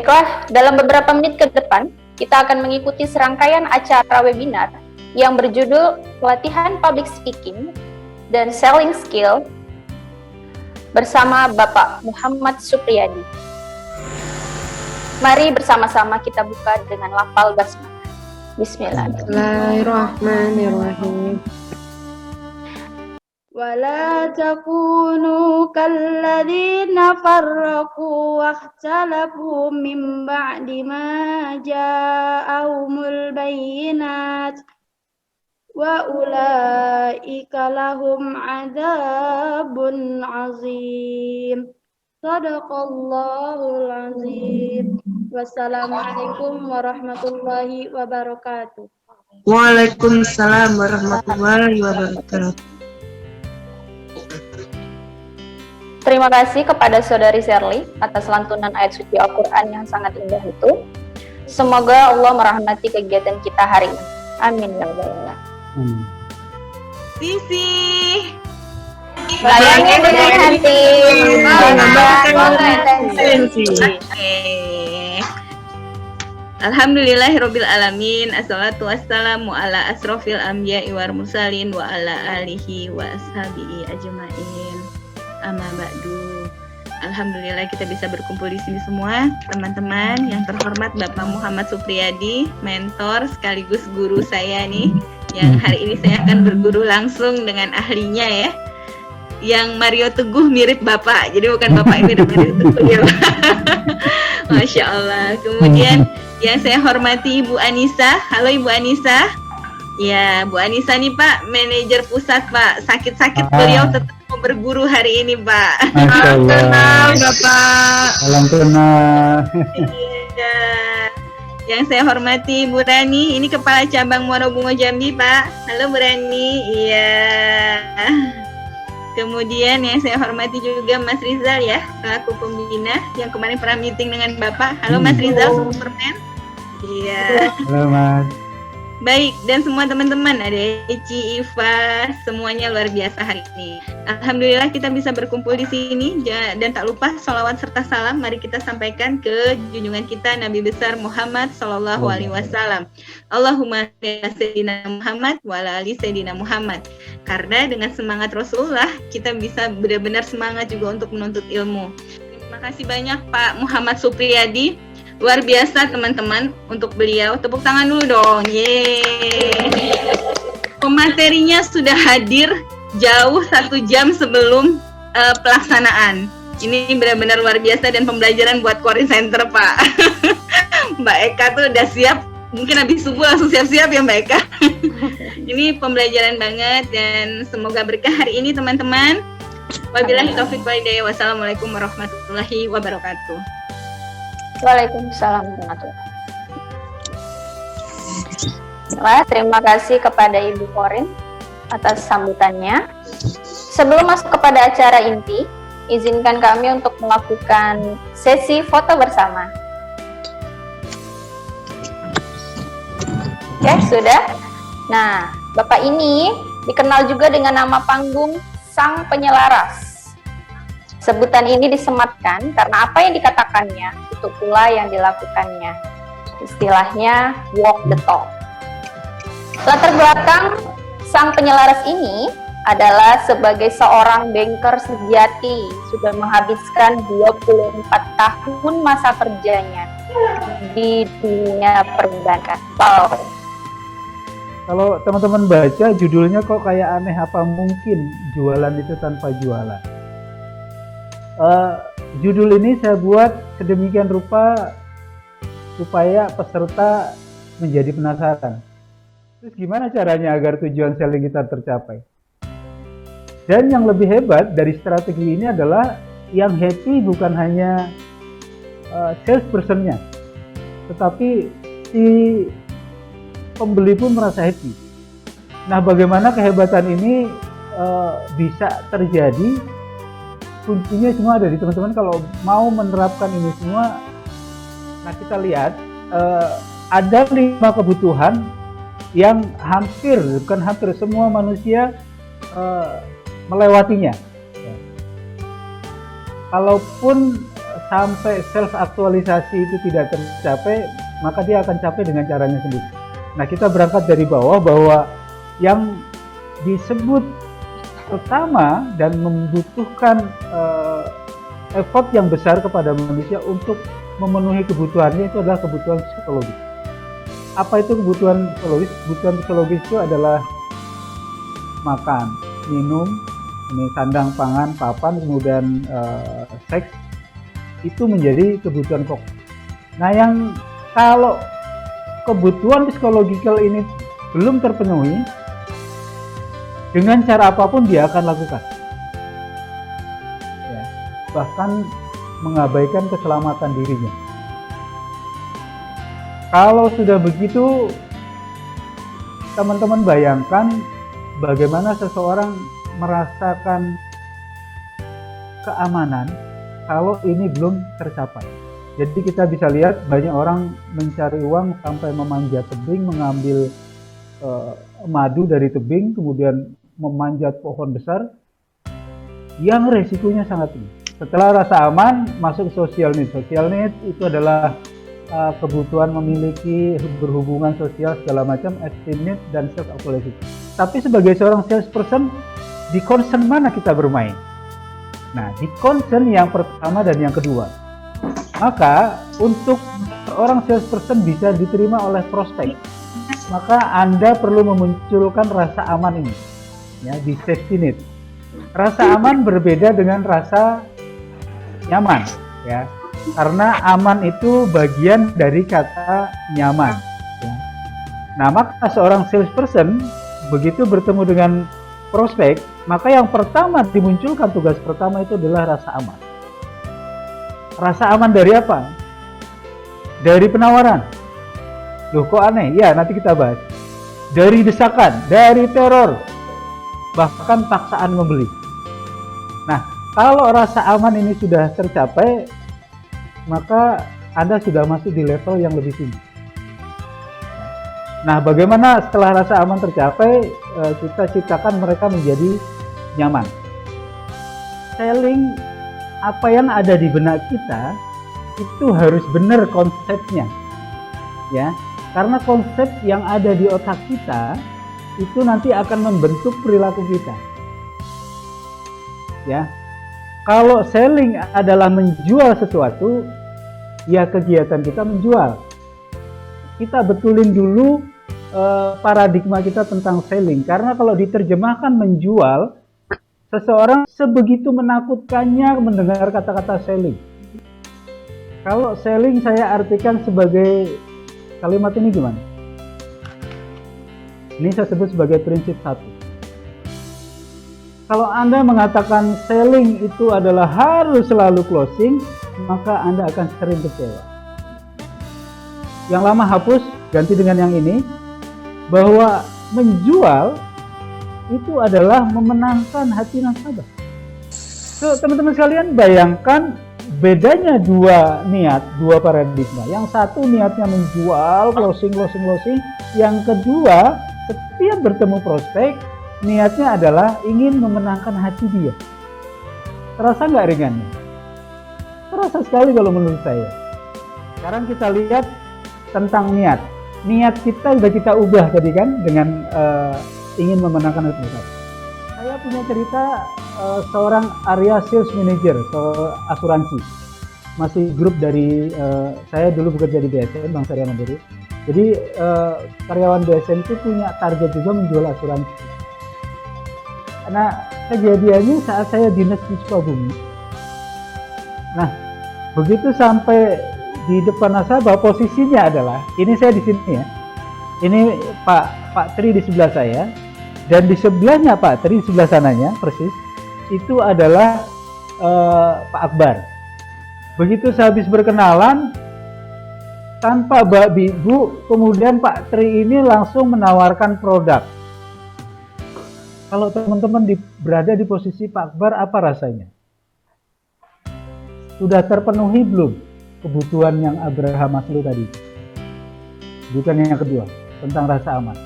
Baiklah, dalam beberapa menit ke depan, kita akan mengikuti serangkaian acara webinar yang berjudul Pelatihan Public Speaking dan Selling Skill bersama Bapak Muhammad Supriyadi. Mari bersama-sama kita buka dengan lafal basmalah. Bismillahirrahmanirrahim. ولا تكونوا كالذين فرقوا واختلفوا من بعد ما جاءهم البينات وأولئك لهم عذاب عظيم صدق الله العظيم wassalamualaikum warahmatullahi wabarakatuh. Waalaikumsalam warahmatullahi wabarakatuh. Terima kasih kepada Saudari Sherly atas lantunan ayat suci Al-Quran yang sangat indah itu. Semoga Allah merahmati kegiatan kita hari ini. Amin ya rabbal alamin. Sisi layani dengan hati. Alhamdulillahirabbil alamin. Assalatu wassalamu ala asrofil anbiya'i wal mursalin wa ala alihi wa ashabihi ajmain. Amma ba'du. Alhamdulillah kita bisa berkumpul di sini semua, teman-teman yang terhormat Bapak Muhammad Supriyadi, mentor sekaligus guru saya nih, yang hari ini saya akan berguru langsung dengan ahlinya ya. Yang Mario Teguh mirip Bapak, jadi bukan Bapak mirip Mario Teguh ya. Masya Allah. Kemudian yang saya hormati Ibu Anissa. Halo Ibu Anissa. Ya, Bu Anissa nih Pak, manajer pusat Pak. Sakit-sakit beliau tetap mau berguru hari ini Pak. Salam kenal Bapak. Salam kenal. Iya. Yang saya hormati Bu Rani, ini Kepala Cabang Muarabungo Jambi Pak. Halo Bu Rani. Iya. Kemudian yang saya hormati juga Mas Rizal ya, selaku pembina yang kemarin pernah meeting dengan Bapak. Halo Mas Rizal, Superman. Iya. Halo Mas. Baik, dan semua teman-teman, ada Eci, Iva, semuanya luar biasa hari ini. Alhamdulillah kita bisa berkumpul di sini, dan tak lupa sholawat serta salam mari kita sampaikan ke junjungan kita Nabi besar Muhammad Sallallahu Alaihi Wasallam. Allahumma sholli ala Sayyidina Muhammad wa ala ali Sayyidina Muhammad. Karena dengan semangat Rasulullah kita bisa benar-benar semangat juga untuk menuntut ilmu. Terima kasih banyak Pak Muhammad Supriyadi. Luar biasa teman-teman untuk beliau. Tepuk tangan dulu dong. Yeay. Pematerinya sudah hadir jauh 1 jam sebelum pelaksanaan. Ini benar-benar luar biasa dan pembelajaran buat Corin Center Pak. Mbak Eka tuh udah siap. Mungkin habis subuh langsung siap-siap ya Mbak Eka. Ini pembelajaran banget dan semoga berkah hari ini teman-teman. Wabillahi taufiq wal hidayah. Wassalamualaikum warahmatullahi wabarakatuh. Waalaikumsalam warahmatullahi wabarakatuh. Terima kasih kepada Ibu Corin atas sambutannya. Sebelum masuk kepada acara inti, izinkan kami untuk melakukan sesi foto bersama. Ya, sudah. Nah, Bapak ini dikenal juga dengan nama panggung Sang Penyelaras. Sebutan ini disematkan karena apa yang dikatakannya, itu pula yang dilakukannya. Istilahnya walk the talk. Latar belakang Sang Penyelaras ini adalah sebagai seorang banker sejati, sudah menghabiskan 24 tahun masa kerjanya di dunia perbankan. Wow. Kalau teman-teman baca judulnya kok kayak aneh, apa mungkin jualan itu tanpa jualan? Judul ini saya buat sedemikian rupa supaya peserta menjadi penasaran. Terus gimana caranya agar tujuan selling kita tercapai? Dan yang lebih hebat dari strategi ini adalah yang happy bukan hanya salesperson-nya, tetapi si pembeli pun merasa happy. Nah, bagaimana kehebatan ini bisa terjadi? Kuncinya semua ada di teman-teman. Kalau mau menerapkan ini semua, nah kita lihat ada 5 kebutuhan yang bukan hampir semua manusia melewatinya. Kalaupun sampai self aktualisasi itu tidak tercapai, maka dia akan capai dengan caranya sendiri. Nah, kita berangkat dari bawah bahwa yang disebut pertama dan membutuhkan effort yang besar kepada manusia untuk memenuhi kebutuhannya itu adalah kebutuhan psikologis. Apa itu kebutuhan psikologis? Kebutuhan psikologis itu adalah makan, minum, ini sandang, pangan, papan, kemudian seks, itu menjadi kebutuhan pokok. Nah, yang kalau kebutuhan psikologikal ini belum terpenuhi, dengan cara apapun dia akan lakukan. Ya, bahkan mengabaikan keselamatan dirinya. Kalau sudah begitu, teman-teman bayangkan bagaimana seseorang merasakan keamanan kalau ini belum tercapai. Jadi kita bisa lihat banyak orang mencari uang sampai memanjat tebing, mengambil madu dari tebing, kemudian memanjat pohon besar yang resikonya sangat tinggi. Setelah rasa aman, masuk social need. Social need itu adalah kebutuhan memiliki berhubungan sosial segala macam, esteem need dan self actualization. Tapi sebagai seorang salesperson, di concern mana kita bermain? Nah, di concern yang pertama dan yang kedua. Maka untuk seorang salesperson bisa diterima oleh prospek, maka Anda perlu memunculkan rasa aman ini, ya, di safety net. Rasa aman berbeda dengan rasa nyaman, ya, karena aman itu bagian dari kata nyaman. Ya. Nah, maka seorang salesperson begitu bertemu dengan prospek, maka yang pertama dimunculkan, tugas pertama itu adalah rasa aman. Rasa aman dari apa? Dari penawaran. Loh, kok aneh? Ya, nanti kita bahas. Dari desakan, dari teror, bahkan paksaan membeli. Nah, kalau rasa aman ini sudah tercapai, maka Anda sudah masuk di level yang lebih tinggi. Nah, bagaimana setelah rasa aman tercapai, kita ciptakan mereka menjadi nyaman. Selling apa yang ada di benak kita itu harus benar konsepnya, ya, karena konsep yang ada di otak kita itu nanti akan membentuk perilaku kita, ya. Kalau selling adalah menjual sesuatu, ya kegiatan kita menjual. Kita betulin dulu paradigma kita tentang selling, karena kalau diterjemahkan menjual, seseorang sebegitu menakutkannya mendengar kata-kata selling. Kalau selling saya artikan sebagai kalimat ini gimana? Ini saya sebut sebagai prinsip satu. Kalau Anda mengatakan selling itu adalah harus selalu closing, maka Anda akan sering kecewa. Yang lama hapus, ganti dengan yang ini, bahwa menjual itu adalah memenangkan hati nasabah. So, teman-teman sekalian, bayangkan bedanya dua niat, dua paradigma. Yang satu niatnya menjual, closing. Yang kedua, setiap bertemu prospek, niatnya adalah ingin memenangkan hati dia. Terasa nggak ringannya? Terasa sekali kalau menurut saya. Sekarang kita lihat tentang niat. Niat kita sudah kita ubah tadi kan dengan ingin memenangkan hati kita. Saya punya cerita seorang area sales manager asuransi, masih grup dari saya dulu bekerja di BSN, Bank Syariah Mandiri. Jadi karyawan BSN itu punya target juga menjual asuransi. Nah, kejadiannya saat saya dinas di Sukabumi. Nah, begitu sampai di depan nasabah, posisinya adalah ini, saya di sini ya. Ini Pak Tri di sebelah saya, dan di sebelahnya Pak Tri, di sebelah sananya persis, itu adalah Pak Akbar. Begitu sehabis berkenalan, tanpa Bu, kemudian Pak Tri ini langsung menawarkan produk. Kalau teman-teman berada di posisi Pak Akbar, apa rasanya? Sudah terpenuhi belum kebutuhan yang Abraham Maslow tadi? Bukan yang kedua, tentang rasa aman.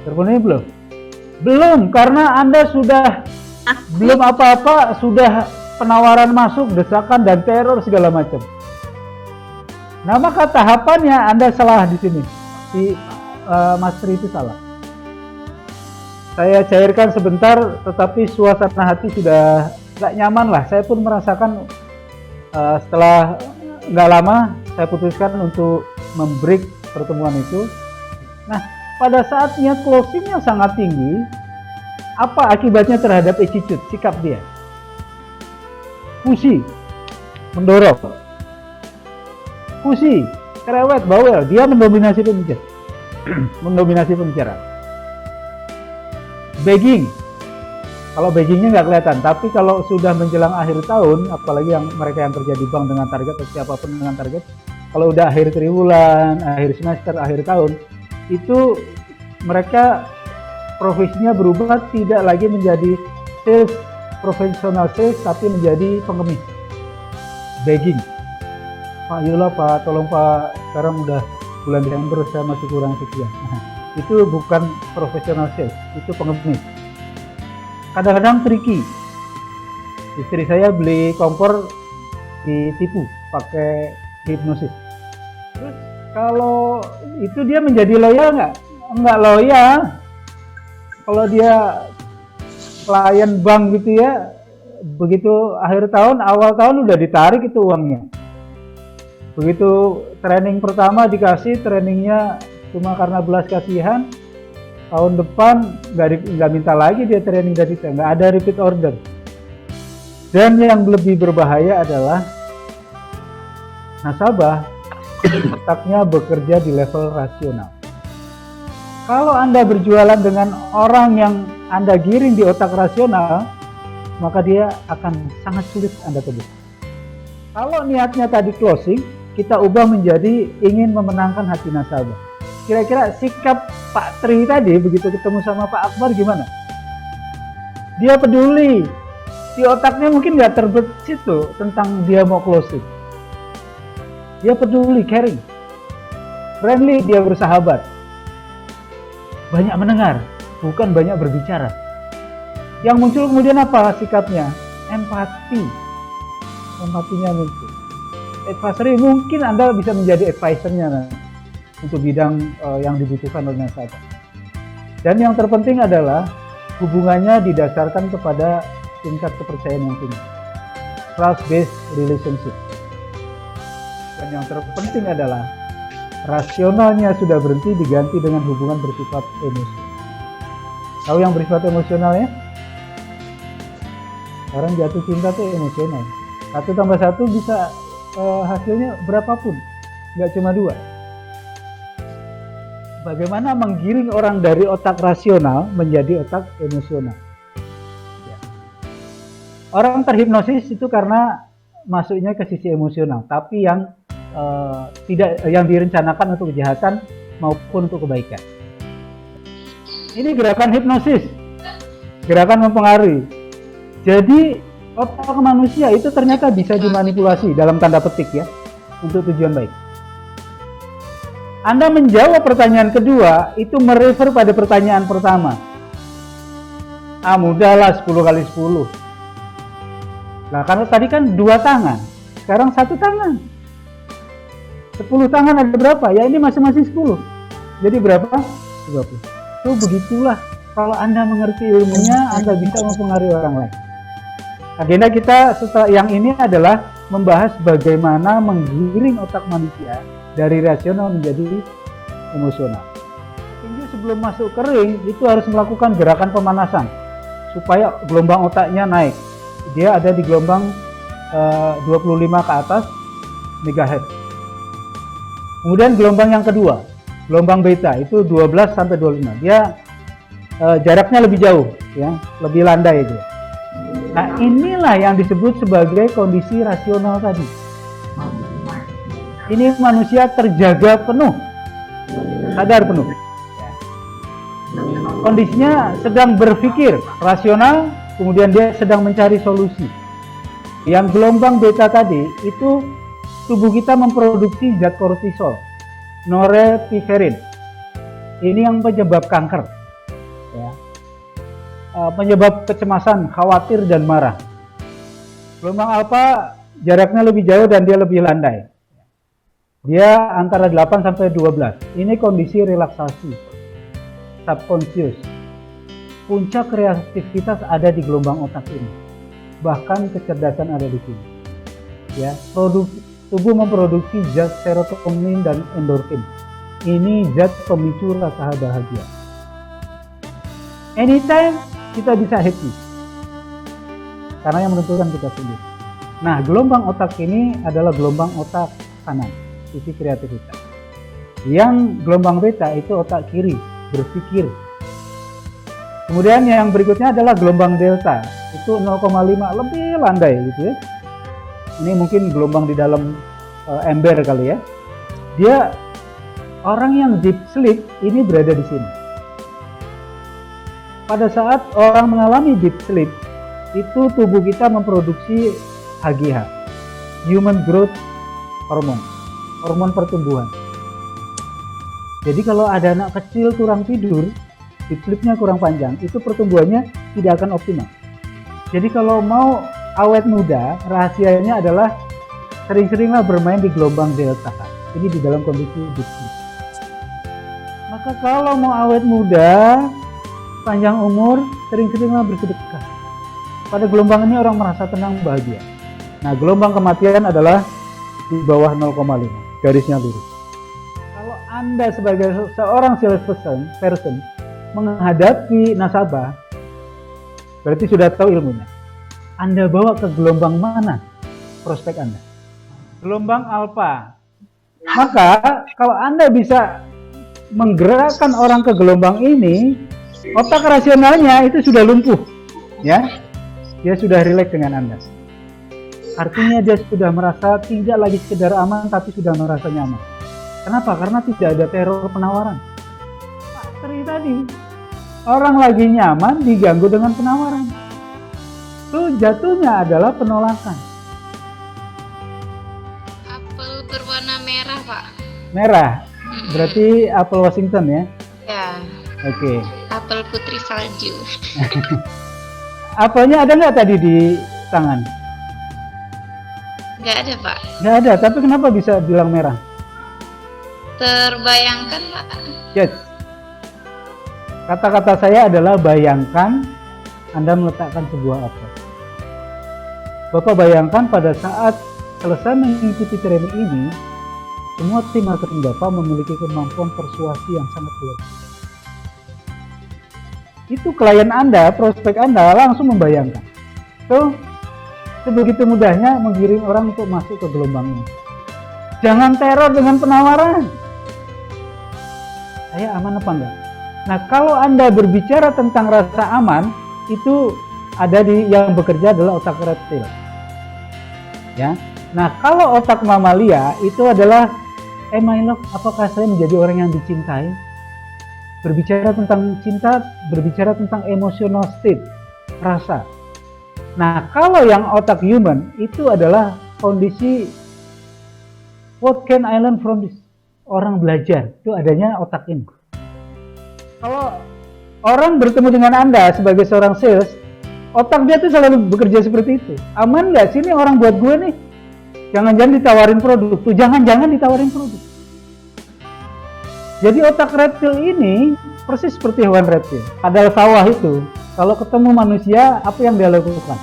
Terpenuhi belum? Belum, karena Anda sudah belum apa-apa, sudah penawaran masuk, desakan dan teror segala macam. Nah, maka tahapannya Anda salah di sini. Si Mas Tri itu salah. Saya cairkan sebentar, tetapi suasana hati sudah nggak nyaman lah. Saya pun merasakan setelah nggak lama saya putuskan untuk membreak pertemuan itu. Nah, pada saatnya closingnya sangat tinggi, apa akibatnya terhadap attitude, sikap dia? Pushi, mendorong. Pushi, cerewet, bawel, dia mendominasi pembicara. Mendominasi pembicara. Begging, kalau beggingnya nggak kelihatan, tapi kalau sudah menjelang akhir tahun, apalagi yang mereka yang kerja di bank dengan target atau siapapun dengan target, kalau udah akhir triwulan, akhir semester, akhir tahun, itu mereka profesinya berubah, tidak lagi menjadi sales, profesional sales, tapi menjadi pengemis. Begging. Pak, yolah Pak, tolong Pak, sekarang udah bulan Desember saya masih kurang sekian. Itu bukan profesional sales, itu pengemis. Kadang-kadang tricky. Istri saya beli kompor ditipu pakai hipnosis. Terus kalau itu dia menjadi loyal nggak? Nggak loyal. Kalau dia klien bank gitu ya, begitu akhir tahun, awal tahun udah ditarik itu uangnya. Begitu training pertama dikasih, trainingnya cuma karena belas kasihan, tahun depan nggak minta lagi dia training dari kita, nggak ada repeat order. Dan yang lebih berbahaya adalah nasabah otaknya bekerja di level rasional. Kalau Anda berjualan dengan orang yang Anda giring di otak rasional, maka dia akan sangat sulit Anda tebus. Kalau niatnya tadi closing, kita ubah menjadi ingin memenangkan hati nasabah. Kira-kira sikap Pak Tri tadi begitu ketemu sama Pak Akbar gimana? Dia peduli. Di otaknya mungkin nggak terbesit tuh tentang dia mau closing. Dia peduli, caring. Friendly, dia bersahabat. Banyak mendengar, bukan banyak berbicara. Yang muncul kemudian apa sikapnya? Empati. Empatinya muncul. Advisory, mungkin Anda bisa menjadi advisernya nanti untuk bidang yang dibutuhkan oleh nasabah. Dan yang terpenting adalah hubungannya didasarkan kepada tingkat kepercayaan yang tinggi, trust-based relationship. Dan yang terpenting adalah rasionalnya sudah berhenti diganti dengan hubungan bersifat emosional. Tahu yang bersifat emosional ya? Orang jatuh cinta tuh emosional. 1 tambah 1 bisa hasilnya berapapun, nggak cuma 2. Bagaimana menggiring orang dari otak rasional menjadi otak emosional? Ya. Orang terhipnosis itu karena masuknya ke sisi emosional, tapi yang yang direncanakan untuk kejahatan maupun untuk kebaikan. Ini gerakan hipnosis, gerakan mempengaruhi. Jadi otak manusia itu ternyata bisa dimanipulasi dalam tanda petik ya, untuk tujuan baik. Anda menjawab pertanyaan kedua itu merefer pada pertanyaan pertama. Mudahlah 10 kali 10. Nah, karena tadi kan 2 tangan, sekarang 1 tangan. 10 tangan ada berapa? Ya ini masing-masing 10. Jadi berapa? 20. Itu begitulah. Kalau Anda mengerti ilmunya, Anda bisa mempengaruhi orang lain. Agenda kita setelah yang ini adalah membahas bagaimana menggiring otak manusia dari rasional menjadi emosional. Tinju sebelum masuk kering itu harus melakukan gerakan pemanasan supaya gelombang otaknya naik. Dia ada di gelombang 25 ke atas megahertz. Kemudian gelombang yang kedua, gelombang beta itu 12 sampai 25. Dia jaraknya lebih jauh ya, lebih landai itu. Nah, inilah yang disebut sebagai kondisi rasional tadi. Ini manusia terjaga penuh, sadar penuh. Kondisinya sedang berpikir rasional, kemudian dia sedang mencari solusi. Yang gelombang beta tadi itu tubuh kita memproduksi zat kortisol, norepinefrin. Ini yang penyebab kanker, ya. Penyebab kecemasan, khawatir dan marah. Gelombang alfa jaraknya lebih jauh dan dia lebih landai. Dia antara 8 sampai 12. Ini kondisi relaksasi subconscious. Puncak kreativitas ada di gelombang otak ini. Bahkan kecerdasan ada di sini. Ya, tubuh memproduksi zat serotonin dan endorfin. Ini zat pemicu rasa bahagia. Anytime kita bisa happy. Karena yang menentukan kita sendiri. Nah, gelombang otak ini adalah gelombang otak kanan, sisi kreativitas. Yang gelombang beta itu otak kiri, berpikir. Kemudian yang berikutnya adalah gelombang delta, itu 0,5, lebih landai gitu ya. Ini mungkin gelombang di dalam ember kali ya. Dia orang yang deep sleep ini berada di sini. Pada saat orang mengalami deep sleep, itu tubuh kita memproduksi HGH, Human Growth Hormone, hormon pertumbuhan. Jadi kalau ada anak kecil kurang tidur, deep sleep-nya kurang panjang, itu pertumbuhannya tidak akan optimal. Jadi kalau mau awet muda, rahasianya adalah sering-seringlah bermain di gelombang delta. Ini di dalam kondisi deep sleep. Maka kalau mau awet muda, panjang umur, sering-seringlah bersedekah. Pada gelombang ini orang merasa tenang, bahagia. Nah, gelombang kematian adalah di bawah 0,5, garisnya lurus. Kalau Anda sebagai seorang salesperson menghadapi nasabah, berarti sudah tahu ilmunya. Anda bawa ke gelombang mana prospek Anda? Gelombang alfa. Maka kalau Anda bisa menggerakkan orang ke gelombang ini, otak rasionalnya itu sudah lumpuh, ya. Dia sudah rileks dengan Anda. Artinya dia sudah merasa tidak lagi sekedar aman, tapi sudah merasa nyaman. Kenapa? Karena tidak ada teror penawaran. Pak Tri tadi, orang lagi nyaman diganggu dengan penawaran. Itu jatuhnya adalah penolakan. Apel berwarna merah, Pak. Merah, berarti apel Washington ya? Ya, Oke. apel putri salju. Apelnya ada nggak tadi di tangan? Nggak ada, Pak. Nggak ada, tapi kenapa bisa bilang merah? Terbayangkan, Pak. Yes. Kata-kata saya adalah bayangkan Anda meletakkan sebuah apel. Bapak bayangkan pada saat selesai mengikuti training ini, semua tim marketing Bapak memiliki kemampuan persuasi yang sangat luar biasa. Itu klien Anda, prospek Anda langsung membayangkan. So, sebegitu mudahnya menggiring orang untuk masuk ke gelombang ini. Jangan teror dengan penawaran. Saya aman apa enggak? Nah, kalau Anda berbicara tentang rasa aman, itu ada di yang bekerja adalah otak reptil. Ya. Nah, kalau otak mamalia itu adalah am I love? Apakah saya menjadi orang yang dicintai? Berbicara tentang cinta, berbicara tentang emotional state, rasa. Nah, kalau yang otak human itu adalah kondisi what can I learn from this? Orang belajar, itu adanya otak ini. Kalau orang bertemu dengan Anda sebagai seorang sales, otak dia tuh selalu bekerja seperti itu. Aman nggak sih ini orang buat gue nih? Jangan-jangan ditawarin produk, tuh jangan-jangan ditawarin produk. Jadi otak reptil ini persis seperti hewan reptil. Padahal sawah itu, kalau ketemu manusia, apa yang dia lakukan?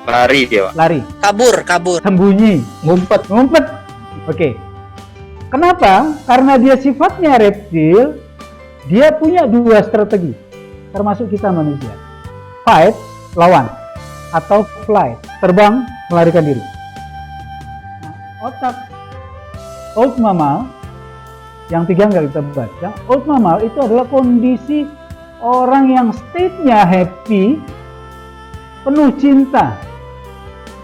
Lari dia, Pak. Lari. Kabur. Sembunyi. Ngumpet. Oke. Kenapa? Karena dia sifatnya reptil, dia punya dua strategi, termasuk kita manusia. Fight, lawan. Atau fly, terbang, melarikan diri. Nah, otak old mammal, yang tiga nggak kita bahas. Yang old mammal itu adalah kondisi orang yang state-nya happy, penuh cinta.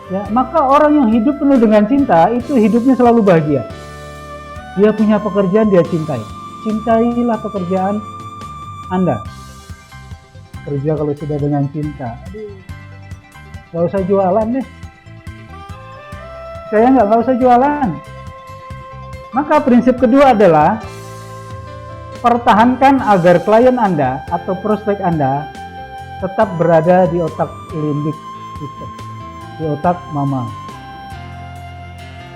Ya, maka orang yang hidup penuh dengan cinta itu hidupnya selalu bahagia. Dia punya pekerjaan dia cintai. Cintailah pekerjaan Anda. Kerja kalau sudah dengan cinta. Aduh, nggak usah jualan deh. Saya nggak usah jualan. Maka prinsip kedua adalah pertahankan agar klien Anda atau prospek Anda tetap berada di otak limbik system. di otak mama.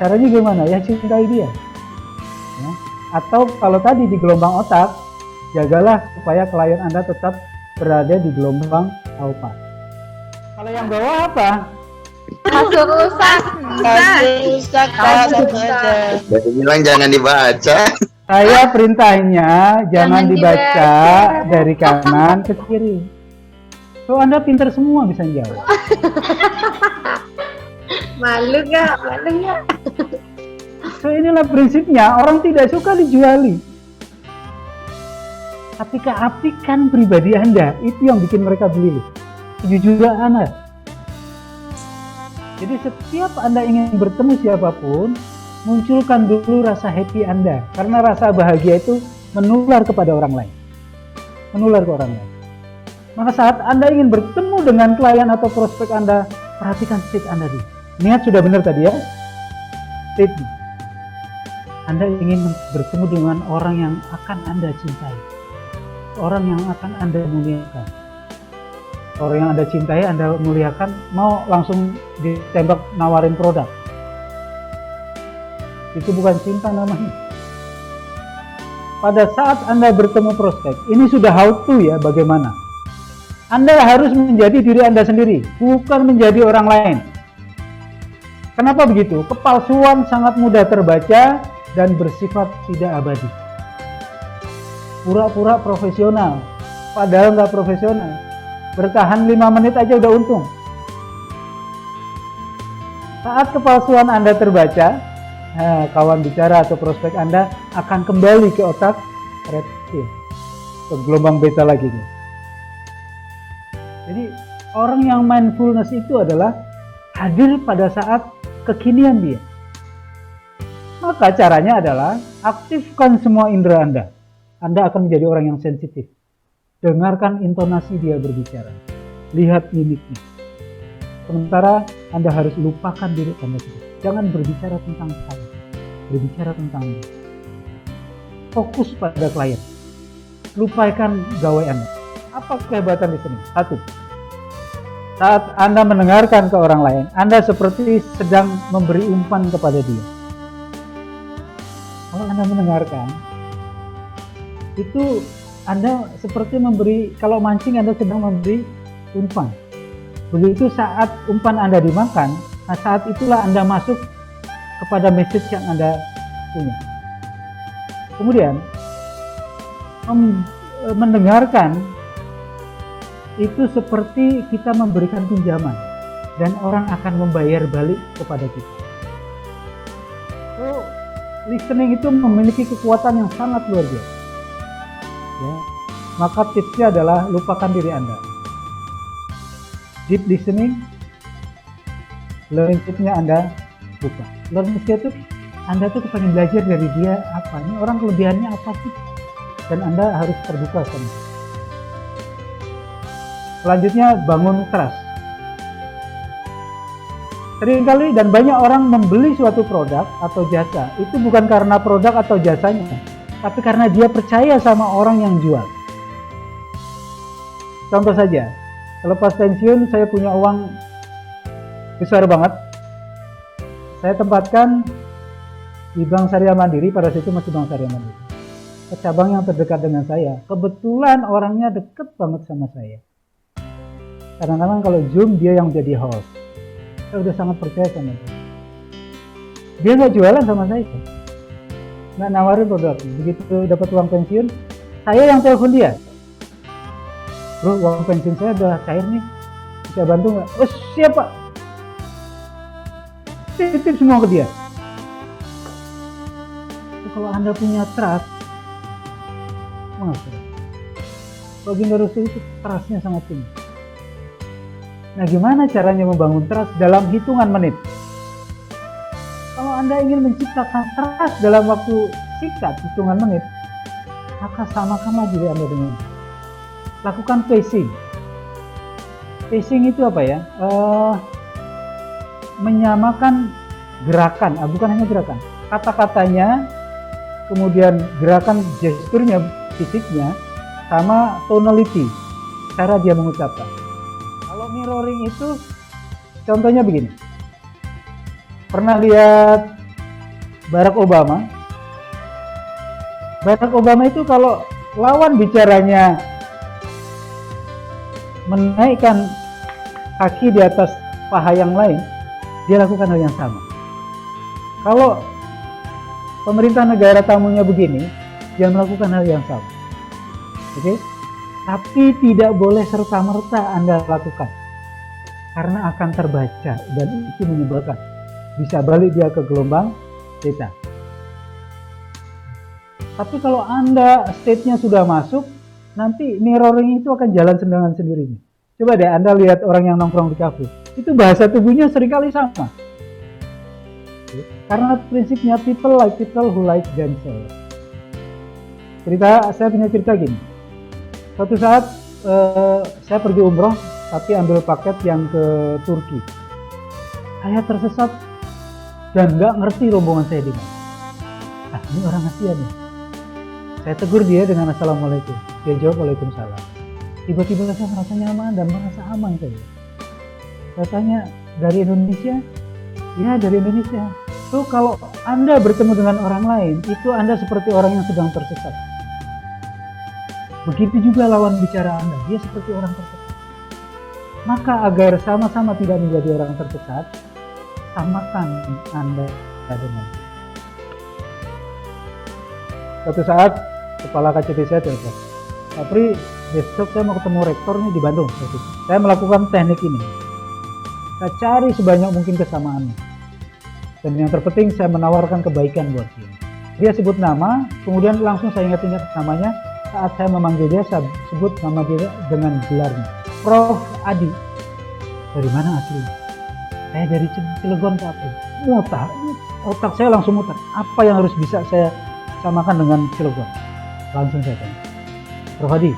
Caranya gimana? Ya cintai dia. Ya. Atau kalau tadi di gelombang otak, jagalah supaya klien Anda tetap berada di gelombang alfa. Kalau yang bawah apa? Masuk Ustaz. Dari bilang jangan dibaca. Saya perintahnya jangan dibaca dari kanan ke kiri. So Anda pintar semua bisa jawab. Malu gak? So inilah prinsipnya, orang tidak suka dijuali. Tapi keapikan pribadi Anda, itu yang bikin mereka beli. Kejujuran Anda. Jadi setiap Anda ingin bertemu siapapun, munculkan dulu rasa happy Anda. Karena rasa bahagia itu menular kepada orang lain. Menular ke orang lain. Maka saat Anda ingin bertemu dengan klien atau prospek Anda, perhatikan state Anda dulu. Niat sudah benar tadi ya? State. Anda ingin bertemu dengan orang yang akan Anda cintai. Orang yang akan Anda muliakan. Orang yang Anda cintai, Anda muliakan, mau langsung ditembak nawarin produk. Itu bukan cinta namanya. Pada saat Anda bertemu prospek, ini sudah how to ya, bagaimana. Anda harus menjadi diri Anda sendiri, bukan menjadi orang lain. Kenapa begitu? Kepalsuan sangat mudah terbaca dan bersifat tidak abadi. Pura-pura profesional, padahal nggak profesional. Bertahan 5 menit aja udah untung. Saat kepalsuan Anda terbaca, kawan bicara atau prospek Anda akan kembali ke otak reptil, ke gelombang beta lagi nih. Jadi orang yang mindfulness itu adalah hadir pada saat kekinian dia. Maka caranya adalah aktifkan semua indera Anda. Anda akan menjadi orang yang sensitif. Dengarkan intonasi dia berbicara. Lihat mimiknya. Sementara Anda harus lupakan diri Anda sendiri. Jangan berbicara tentang saya. Berbicara tentang dia. Fokus pada klien. Lupakan gawai Anda. Apa kehebatan di sini? Satu. Saat Anda mendengarkan ke orang lain, Anda seperti sedang memberi umpan kepada dia. Kalau Anda mendengarkan, itu Anda seperti memberi, kalau mancing Anda sedang memberi umpan. Begitu saat umpan Anda dimakan, nah saat itulah Anda masuk kepada message yang Anda punya. Kemudian, mendengarkan itu seperti kita memberikan pinjaman dan orang akan membayar balik kepada kita. So, listening itu memiliki kekuatan yang sangat luar biasa. Ya, maka tipsnya adalah lupakan diri Anda. Deep listening, learning-nya Anda lupa. Learning-nya itu Anda tuh pengen belajar dari dia apa, ini orang kelebihannya apa sih, dan Anda harus terbuka sama dia. Selanjutnya bangun trust. Seringkali dan banyak orang membeli suatu produk atau jasa itu bukan karena produk atau jasanya, tapi karena dia percaya sama orang yang jual. Contoh saja, selepas pensiun saya punya uang besar banget. Saya tempatkan di Bank Syariah Mandiri, pada situ masih Bank Syariah Mandiri. Ke cabang yang terdekat dengan saya. Kebetulan orangnya deket banget sama saya. Kadang-kadang kalau Zoom dia yang jadi host. Saya udah sangat percaya sama dia. Dia nggak jualan sama saya, nggak nawarin produk. Begitu dapat uang pensiun, saya yang telepon dia. Bro, uang pensiun saya udah cair nih, bisa bantu nggak? Oh siap Pak. Titip semua ke dia. Kalau Anda punya trust, baginda Rasul itu trustnya sangat tinggi. Nah, gimana caranya membangun trust dalam hitungan menit? Kalau Anda ingin menciptakan trust dalam waktu singkat, hitungan menit, maka samakanlah diri Anda dengan dia. Lakukan pacing. Pacing itu apa ya? Menyamakan gerakan, bukan hanya gerakan, kata-katanya, kemudian gerakan gesturnya, fisiknya, sama tonality, cara dia mengucapkan. Kalau mirroring itu Contohnya begini. Pernah lihat Barack Obama? Barack Obama itu kalau lawan bicaranya menaikkan kaki di atas paha yang lain, dia lakukan hal yang sama. Kalau pemerintah negara tamunya begini, dia melakukan hal yang sama. Oke? Tapi tidak boleh serta-merta Anda lakukan. Karena akan terbaca dan itu menyebabkan bisa balik dia ke gelombang theta. Tapi kalau Anda state-nya sudah masuk, nanti mirroring itu akan jalan dengan sendirinya. Coba deh Anda lihat orang yang nongkrong di kafe, itu bahasa tubuhnya seringkali sama. Karena prinsipnya people like people who like themselves. Saya punya cerita gini. Suatu saat saya pergi umroh, tapi ambil paket yang ke Turki. Saya tersesat dan nggak ngerti rombongan saya di mana. Ini orang Asia nih. Saya tegur dia dengan assalamualaikum. Dia jawab waalaikumsalam. Tiba-tiba saya merasa nyaman dan merasa aman saya. Saya tanya, dari Indonesia? Ya, dari Indonesia. So, kalau Anda bertemu dengan orang lain, itu Anda seperti orang yang sedang tersesat. Begitu juga lawan bicara Anda, dia seperti orang tersesat. Maka agar sama-sama tidak menjadi orang tersesat, samakan Anda dengan. Suatu saat, kepala KCP saya telepon, Pak Pri, besok saya mau ketemu rektor nih di Bandung. Saya melakukan teknik ini. Saya cari sebanyak mungkin kesamaannya. Dan yang terpenting saya menawarkan kebaikan buat dia. Dia sebut nama, kemudian langsung saya ingat namanya. Saat saya memanggil dia, saya sebut nama dia dengan gelarnya. Prof. Adi. Dari mana aslinya? Saya dari Cilegon, Pak Pri. Mutar. Otak saya langsung mutar. Apa yang harus bisa saya samakan dengan Cilegon? Langsung saya tanya, Prof. Adi,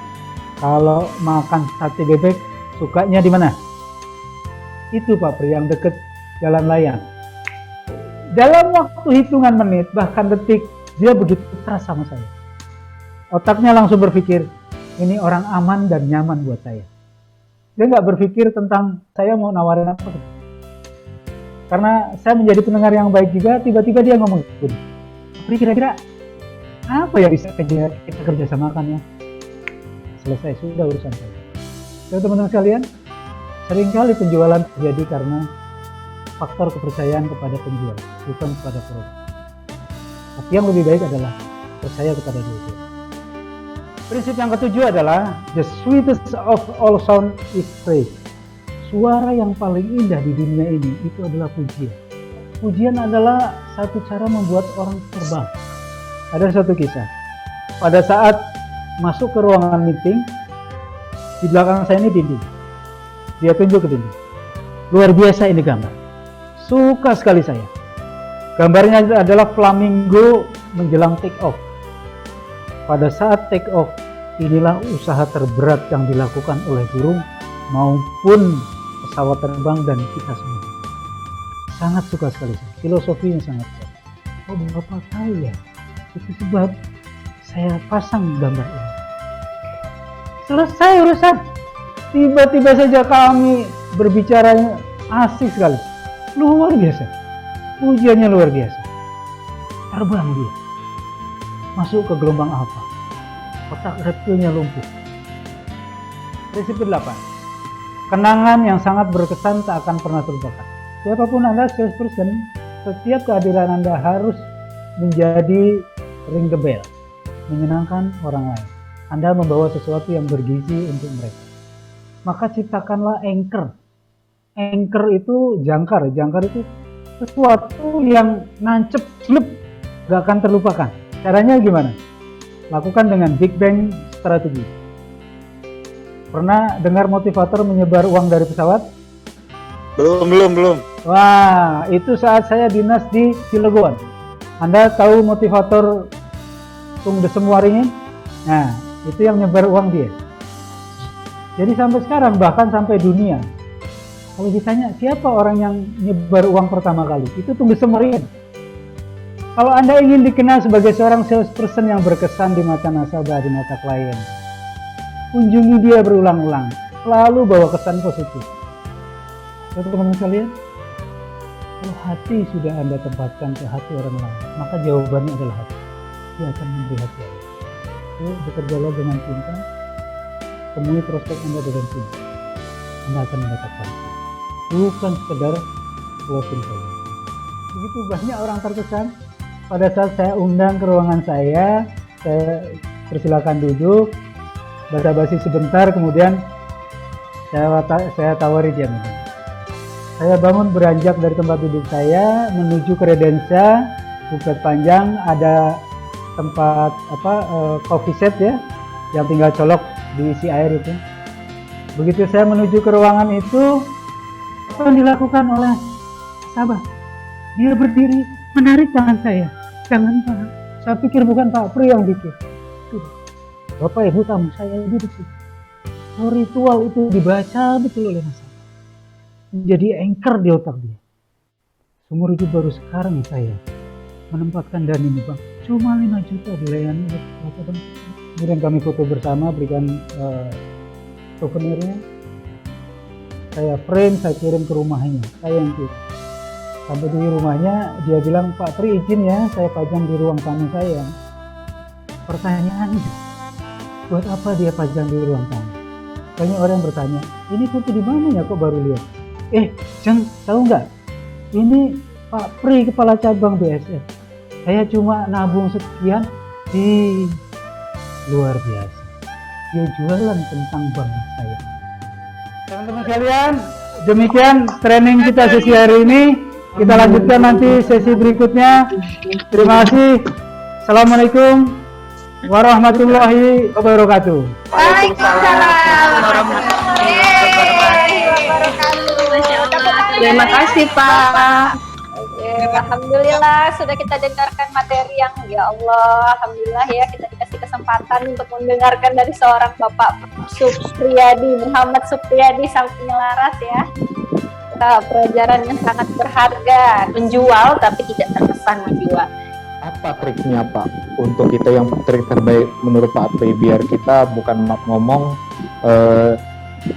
kalau makan sate bebek sukanya di mana? Itu Pak Pri, yang deket jalan layang. Dalam waktu hitungan menit, bahkan detik, dia begitu keras sama saya. Otaknya langsung berpikir, ini orang aman dan nyaman buat saya. Dia nggak berpikir tentang saya mau nawarin apa. Karena saya menjadi pendengar yang baik juga, tiba-tiba dia ngomong, Pri, kira-kira apa yang bisa kita kerjasamakan ya? Selesai, sudah urusan saya. Jadi teman-teman sekalian, seringkali penjualan terjadi karena faktor kepercayaan kepada penjual, bukan kepada produk. Tapi yang lebih baik adalah percaya kepada diri. Prinsip yang ketujuh adalah the sweetest of all sound is praise. Suara yang paling indah di dunia ini itu adalah pujian. Pujian adalah satu cara membuat orang terbang. Ada satu kisah. Pada saat masuk ke ruangan meeting, di belakang saya ini dinding. Dia tunjuk ke dinding. Luar biasa ini gambar. Suka sekali saya. Gambarnya adalah flamingo menjelang take off. Pada saat take off, inilah usaha terberat yang dilakukan oleh burung maupun pesawat terbang dan kita semua. Sangat suka sekali saya. Filosofinya sangat kuat. Oh, Bapak tahu ya? Itu sebab saya pasang gambar ini. Selesai urusan. Tiba-tiba saja kami berbicara asik sekali. Luar biasa. Pujiannya luar biasa. Terbang dia. Masuk ke gelombang alfa. Otak reptilnya lumpuh. Prinsip ke-8. Kenangan yang sangat berkesan tak akan pernah terlupakan. Siapapun Anda, salesperson, setiap kehadiran Anda harus menjadi ring the bell, menyenangkan orang lain. Anda membawa sesuatu yang bergizi untuk mereka. Maka ciptakanlah anchor. Anchor itu jangkar. Jangkar itu sesuatu yang nancep, slep, gak akan terlupakan. Caranya gimana? Lakukan dengan Big Bang strategi. Pernah dengar motivator menyebar uang dari pesawat? Belum. Wah, itu saat saya dinas di Cilegon. Anda tahu motivator Tung Desem Waringin? Nah, itu yang nyebar uang dia. Jadi sampai sekarang, bahkan sampai dunia, kalau ditanya siapa orang yang nyebar uang pertama kali, itu Tung Desem Waringin. Kalau Anda ingin dikenal sebagai seorang salesperson yang berkesan di mata nasabah, di mata klien, kunjungi dia berulang-ulang, selalu bawa kesan positif. Teman-teman sekalian, kalau hati sudah Anda tempatkan ke hati orang lain, maka jawabannya adalah hati. Dia akan memberi hati Anda. Jadi, bekerjalah dengan cinta, temui prospek Anda dengan cinta. Anda akan mendapatkan. Bukan sekedar closing saja. Begitu banyak orang terkesan pada saat saya undang ke ruangan saya persilakan duduk, basa-basi sebentar, kemudian saya tawari dia minum. Saya bangun beranjak dari tempat duduk saya menuju kredensa, buklet panjang, ada tempat coffee set ya, yang tinggal colok diisi air itu. Begitu saya menuju ke ruangan itu, apa yang dilakukan oleh sahabat? Dia berdiri menarik tangan saya. Jangan Pak, saya pikir bukan Pak Pri yang bikin. Bapak Ibu tamu saya duduk di situ. Ritual itu dibaca betul oleh masyarakat. Menjadi anchor di otak dia. Seumur hidup baru sekarang saya menempatkan dana ini Bang. Cuma 5 juta dilayani oleh Bapak Bang. Kemudian kami foto bersama, berikan souvenirnya. Saya frame, saya kirim ke rumahnya. Saya yang kirim. Sampai di rumahnya, dia bilang, Pak Tri izin ya, saya pajang di ruang tamu saya. Pertanyaannya, buat apa dia pajang di ruang tamu? Banyak orang bertanya, ini foto di mana ya kok baru lihat? Jeng, tahu nggak? Ini Pak Pri, Kepala Cabang BSF. Saya cuma nabung sekian, di luar biasa. Dia jualan tentang bank saya. Teman-teman sekalian, demikian training kita sesi hari ini. Kita lanjutkan nanti sesi berikutnya. Terima kasih. Assalamualaikum warahmatullahi wabarakatuh. Waalaikumsalam warahmatullahi wabarakatuh. Terima kasih Pak. Oke, alhamdulillah sudah kita dengarkan materi yang ya Allah, alhamdulillah ya kita dikasih kesempatan untuk mendengarkan dari seorang Bapak Supriyadi, Muhammad Supriyadi sang penyelaras ya. Pelajaran yang sangat berharga, menjual tapi tidak terkesan menjual. Apa triknya Pak untuk kita yang trik terbaik menurut Pak Pri biar kita bukan ngomong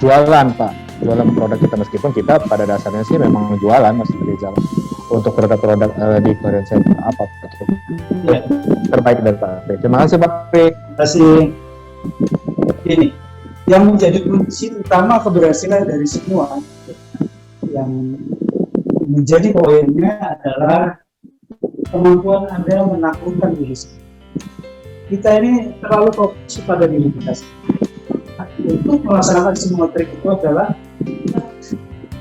jualan Pak, jualan produk kita meskipun kita pada dasarnya sih memang jualan Mas Rizal. Untuk produk-produk di Korean Center apa ya, terbaik dari Pak Pri. Terima kasih Pak Pri. Terima kasih. Ini yang menjadi kunci utama keberhasilan dari semua yang menjadi poinnya adalah kemampuan Anda menaklukkan diri sendiri. Kita ini terlalu fokus pada diri kita sendiri. Untuk melaksanakan semua trik itu adalah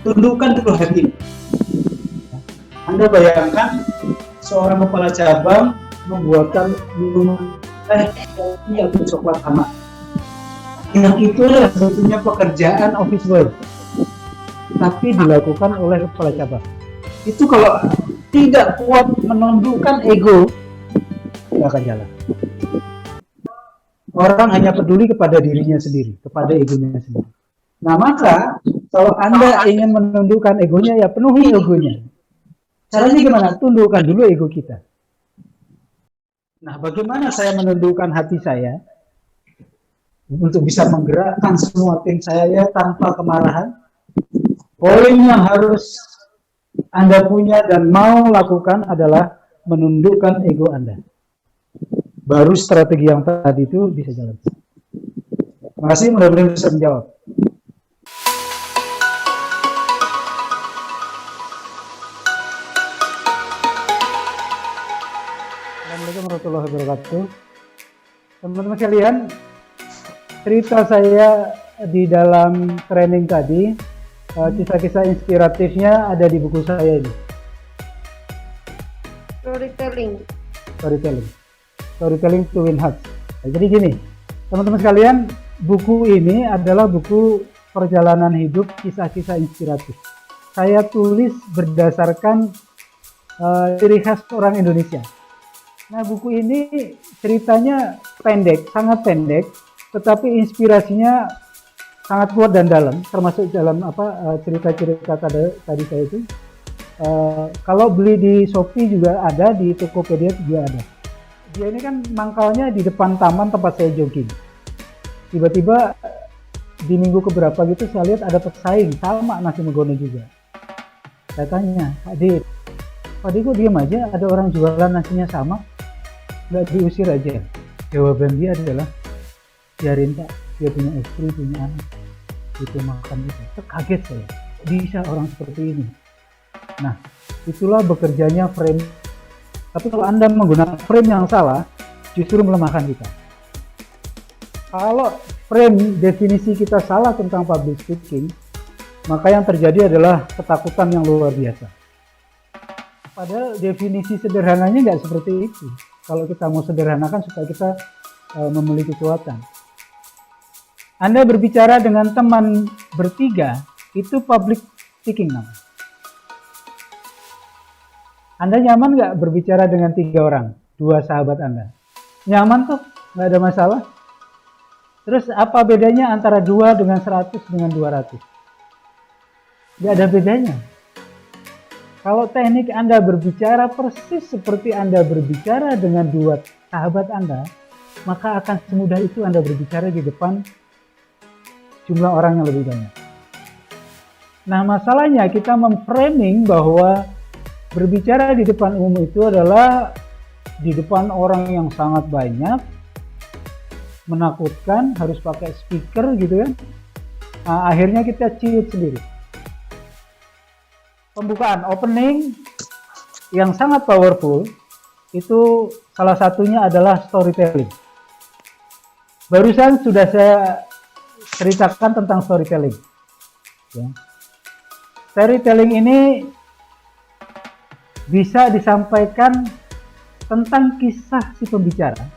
tundukkan dulu hati. Anda bayangkan seorang kepala cabang membuatkan minuman kopi atau coklat hangat. Yang itulah sebetulnya pekerjaan office boy. Tapi dilakukan oleh kepala cabang. Itu kalau tidak kuat menundukkan ego, tidak akan jalan. Orang hanya peduli kepada dirinya sendiri, kepada egonya sendiri. Nah maka, kalau Anda ingin menundukkan egonya, ya penuhi egonya. Caranya gimana? Tundukkan dulu ego kita. Nah bagaimana saya menundukkan hati saya, untuk bisa menggerakkan semua tim saya tanpa kemarahan? Poin yang harus Anda punya dan mau lakukan adalah menundukkan ego Anda. Baru strategi yang tadi itu bisa jalan. Terima kasih, mudah-mudahan bisa menjawab. Assalamualaikum warahmatullahi wabarakatuh. Teman-teman sekalian, cerita saya di dalam training tadi, kisah-kisah inspiratifnya ada di buku saya ini. Storytelling to Win Hearts. Nah, jadi gini, teman-teman sekalian, buku ini adalah buku perjalanan hidup, kisah-kisah inspiratif. Saya tulis berdasarkan ciri khas orang Indonesia. Nah, buku ini ceritanya pendek, sangat pendek, tetapi inspirasinya sangat kuat dan dalam, termasuk dalam cerita-cerita tadi saya itu. Kalau beli di Shopee juga ada, di Tokopedia juga ada. Dia ini kan mangkalnya di depan taman tempat saya jogging. Tiba-tiba di minggu keberapa gitu saya lihat ada pesaing sama nasi megono juga. Saya tanya, Pak D kok diam aja, ada orang jualan nasinya sama, nggak diusir aja? Jawaban dia adalah, biarin Pak, dia punya istri, punya anak, itu makan itu. Kaget saya, bisa orang seperti ini. Nah, itulah bekerjanya frame. Tapi kalau Anda menggunakan frame yang salah, justru melemahkan kita. Kalau frame definisi kita salah tentang public speaking, maka yang terjadi adalah ketakutan yang luar biasa. Padahal definisi sederhananya nggak seperti itu. Kalau kita mau sederhanakan supaya kita memiliki kekuatan. Anda berbicara dengan teman bertiga, itu public speaking namanya. Anda nyaman nggak berbicara dengan 3 orang, 2 sahabat Anda? Nyaman tuh, nggak ada masalah. Terus apa bedanya antara 2 dengan 100 dengan 200? Nggak ada bedanya. Kalau teknik Anda berbicara persis seperti Anda berbicara dengan 2 sahabat Anda, maka akan semudah itu Anda berbicara di depan jumlah orang yang lebih banyak. Nah, masalahnya kita memframing bahwa berbicara di depan umum itu adalah di depan orang yang sangat banyak, menakutkan, harus pakai speaker gitu kan. Nah, akhirnya kita ciut sendiri. Pembukaan opening yang sangat powerful itu salah satunya adalah storytelling. Barusan sudah saya ceritakan tentang storytelling. Ya. Storytelling ini bisa disampaikan tentang kisah si pembicara,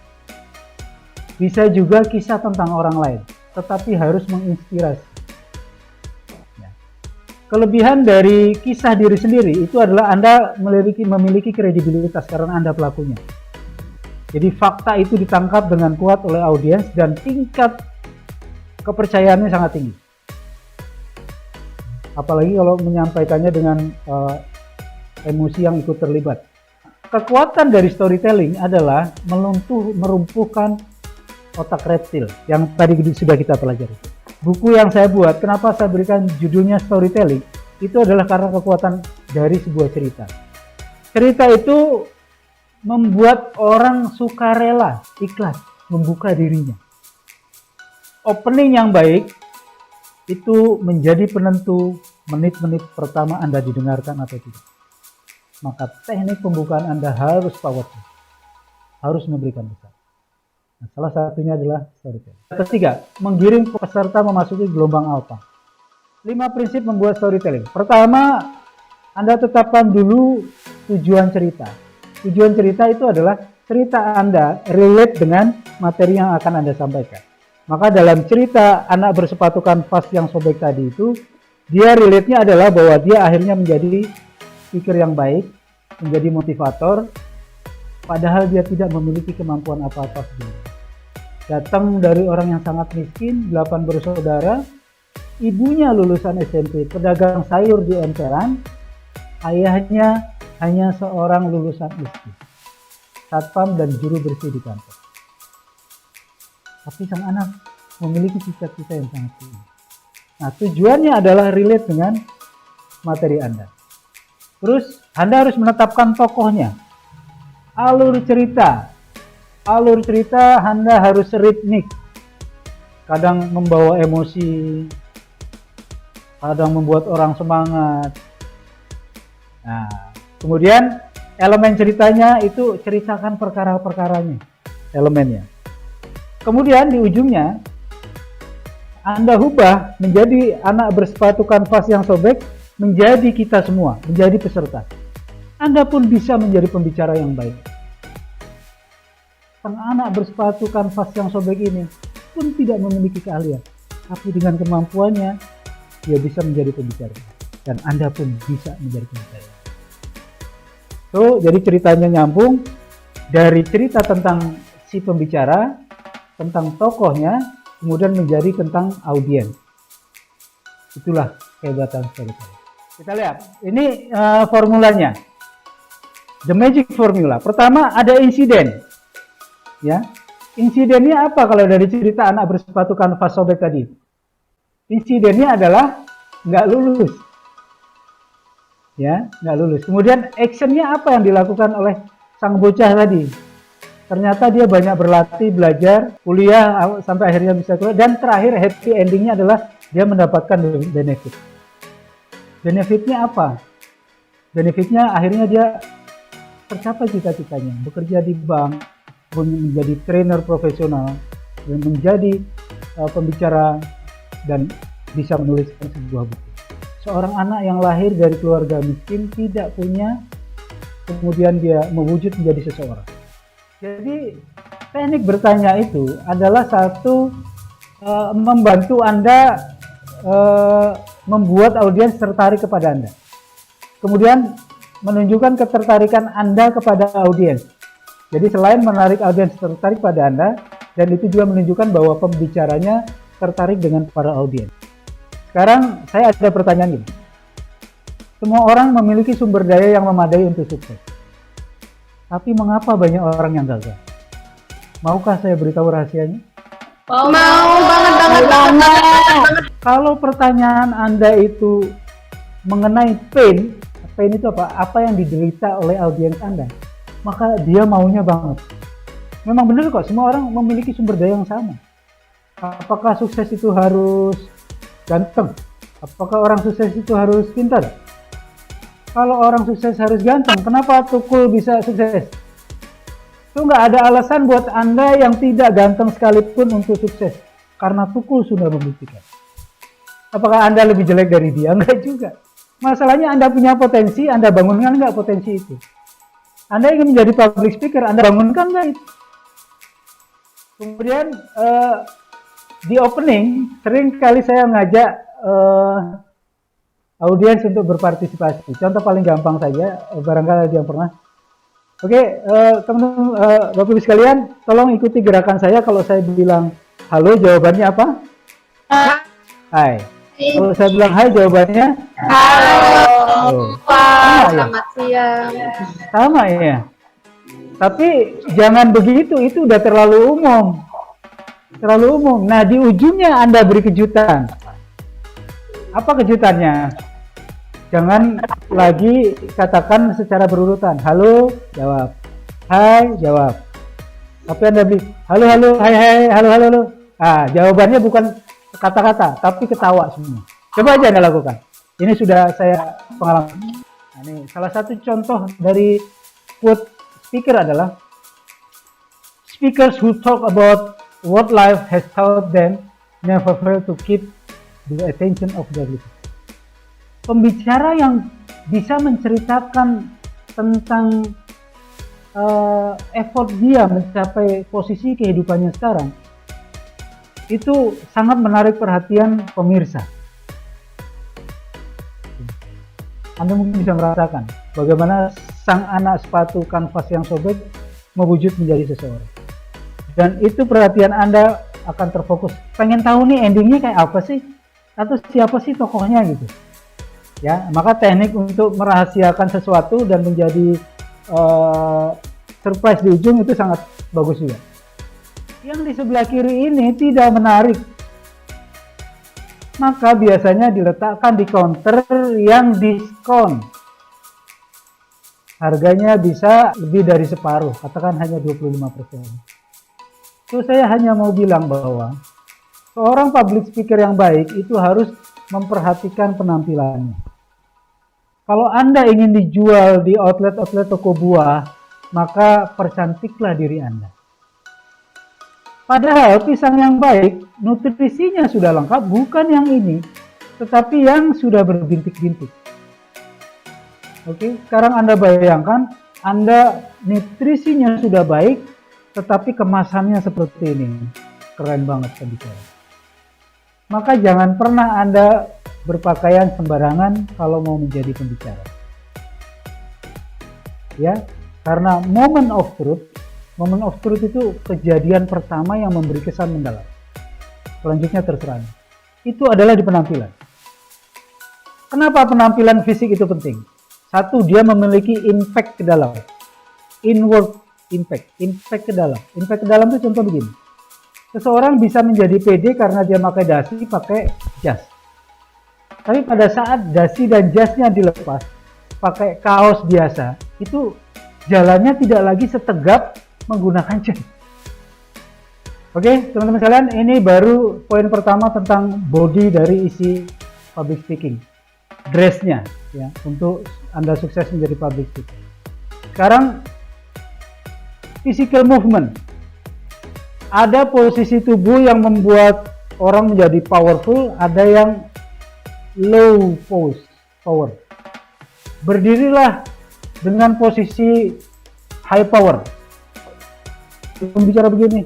bisa juga kisah tentang orang lain, tetapi harus menginspirasi. Kelebihan dari kisah diri sendiri itu adalah Anda memiliki kredibilitas karena Anda pelakunya. Jadi fakta itu ditangkap dengan kuat oleh audiens dan tingkat kepercayaannya sangat tinggi. Apalagi kalau menyampaikannya dengan emosi yang ikut terlibat. Kekuatan dari storytelling adalah merumpuhkan otak reptil yang tadi sudah kita pelajari. Buku yang saya buat, kenapa saya berikan judulnya storytelling, itu adalah karena kekuatan dari sebuah cerita. Cerita itu membuat orang sukarela, ikhlas, membuka dirinya. Opening yang baik itu menjadi penentu menit-menit pertama Anda didengarkan atau tidak. Maka teknik pembukaan Anda harus powerful, harus memberikan besar. Nah, salah satunya adalah storytelling. Ketiga, menggiring peserta memasuki gelombang alpha. 5 prinsip membuat storytelling. Pertama, Anda tetapkan dulu tujuan cerita. Tujuan cerita itu adalah cerita Anda relate dengan materi yang akan Anda sampaikan. Maka dalam cerita anak bersepatu kanvas yang sobek tadi itu, dia relate-nya adalah bahwa dia akhirnya menjadi speaker yang baik, menjadi motivator, padahal dia tidak memiliki kemampuan apa-apa sebelumnya. Datang dari orang yang sangat miskin, 8 bersaudara, ibunya lulusan SMP, pedagang sayur di emperan, ayahnya hanya seorang lulusan miskin, satpam dan juru bersih di kantor. Tapi sang anak memiliki cita-cita yang sangat tinggi. Nah, tujuannya adalah relate dengan materi Anda. Terus, Anda harus menetapkan tokohnya, alur cerita. Alur cerita Anda harus ritmik, kadang membawa emosi, kadang membuat orang semangat. Nah, kemudian elemen ceritanya itu ceritakan perkara-perkaranya, elemennya. Kemudian di ujungnya Anda ubah menjadi anak bersepatu kanvas yang sobek, menjadi kita semua, menjadi peserta. Anda pun bisa menjadi pembicara yang baik. Sang anak bersepatu kanvas yang sobek ini pun tidak memiliki keahlian, tapi dengan kemampuannya dia bisa menjadi pembicara, dan Anda pun bisa menjadi pembicara. So, jadi ceritanya nyambung dari cerita tentang si pembicara, tentang tokohnya, kemudian menjadi tentang audiens. Itulah kehebatan storytelling. Kita lihat, ini formulanya, the magic formula. Pertama ada insiden. Ya, insidennya apa kalau dari cerita anak bersepatu kanvas sobek tadi? Insidennya adalah nggak lulus. ya, nggak lulus. Kemudian actionnya apa yang dilakukan oleh sang bocah tadi? Ternyata dia banyak berlatih, belajar, kuliah sampai akhirnya bisa keluar, dan terakhir happy endingnya adalah dia mendapatkan benefit. Benefitnya apa? Benefitnya akhirnya dia tercapai cita-citanya, bekerja di bank, menjadi trainer profesional, dan menjadi pembicara, dan bisa menuliskan sebuah buku. Seorang anak yang lahir dari keluarga miskin, tidak punya, kemudian dia mewujud menjadi seseorang. Jadi teknik bertanya itu adalah satu membantu Anda membuat audiens tertarik kepada Anda. Kemudian menunjukkan ketertarikan Anda kepada audiens. Jadi selain menarik audiens tertarik pada Anda, dan itu juga menunjukkan bahwa pembicaranya tertarik dengan para audiens. Sekarang saya ada pertanyaan ini. Semua orang memiliki sumber daya yang memadai untuk sukses. Tapi mengapa banyak orang yang gagal? Maukah saya beritahu rahasianya? Mau banget. Kalau pertanyaan Anda itu mengenai pain itu apa? Apa yang diderita oleh audiens Anda? Maka dia maunya banget. Memang benar kok, semua orang memiliki sumber daya yang sama. Apakah sukses itu harus ganteng? Apakah orang sukses itu harus pintar? Kalau orang sukses harus ganteng, kenapa Tukul bisa sukses? Itu nggak ada alasan buat Anda yang tidak ganteng sekalipun untuk sukses. Karena Tukul sudah membuktikan. Apakah Anda lebih jelek dari dia? Enggak juga. Masalahnya Anda punya potensi, Anda bangunkan nggak potensi itu? Anda ingin menjadi public speaker, Anda bangunkan nggak itu? Kemudian di opening, sering kali saya ngajak audiens untuk berpartisipasi. Contoh paling gampang saja, barangkali ada yang pernah. Oke, teman-teman, Bapak Ibu sekalian, tolong ikuti gerakan saya. Kalau saya bilang halo, jawabannya apa? Hai. Kalau saya bilang hai, jawabannya? Halo. Pak, Selamat siang. Sama ya. Tapi jangan begitu, itu udah terlalu umum. Terlalu umum. Nah, di ujungnya Anda beri kejutan. Apa kejutannya? Jangan lagi katakan secara berurutan. Halo, jawab. Hai, jawab. Tapi Anda beri halo, hai, halo. Ah, jawabannya bukan kata-kata, tapi ketawa semua. Coba aja Anda lakukan. Ini sudah saya pengalaman. Nah, ini salah satu contoh dari quote speaker adalah speakers who talk about what life has taught them never fail to keep the attention of the listener. Pembicara yang bisa menceritakan tentang effort dia mencapai posisi kehidupannya sekarang, itu sangat menarik perhatian pemirsa. Anda mungkin bisa merasakan bagaimana sang anak sepatu kanvas yang sobek mewujud menjadi seseorang. Dan itu perhatian Anda akan terfokus. Pengen tahu nih endingnya kayak apa sih? Atau siapa sih tokohnya gitu. Ya, maka teknik untuk merahasiakan sesuatu dan menjadi surprise di ujung itu sangat bagus juga. Yang di sebelah kiri ini tidak menarik, maka biasanya diletakkan di counter yang diskon. Harganya bisa lebih dari separuh, katakan hanya 25%. So, saya hanya mau bilang bahwa seorang public speaker yang baik itu harus memperhatikan penampilannya. Kalau Anda ingin dijual di outlet-outlet toko buah, maka percantiklah diri Anda. Padahal pisang yang baik, nutrisinya sudah lengkap, bukan yang ini, tetapi yang sudah berbintik-bintik. Oke, sekarang Anda bayangkan, Anda nutrisinya sudah baik, tetapi kemasannya seperti ini. Keren banget kan bicara. Maka jangan pernah Anda berpakaian sembarangan kalau mau menjadi pembicara. Ya, karena moment of truth itu kejadian pertama yang memberi kesan mendalam. Selanjutnya terserah. Itu adalah di penampilan. Kenapa penampilan fisik itu penting? Satu, dia memiliki impact ke dalam. Inward impact ke dalam. Impact ke dalam itu contoh begini. Seseorang bisa menjadi pede karena dia pakai dasi, pakai jas. Tapi pada saat dasi dan jasnya dilepas, pakai kaos biasa, itu jalannya tidak lagi setegap menggunakan jas. Oke, teman-teman sekalian, ini baru poin pertama tentang body dari isi public speaking. Dress-nya ya, untuk Anda sukses menjadi public speaker. Sekarang physical movement. Ada posisi tubuh yang membuat orang menjadi powerful, ada yang low pose, power. Berdirilah dengan posisi high power. Pembicara begini.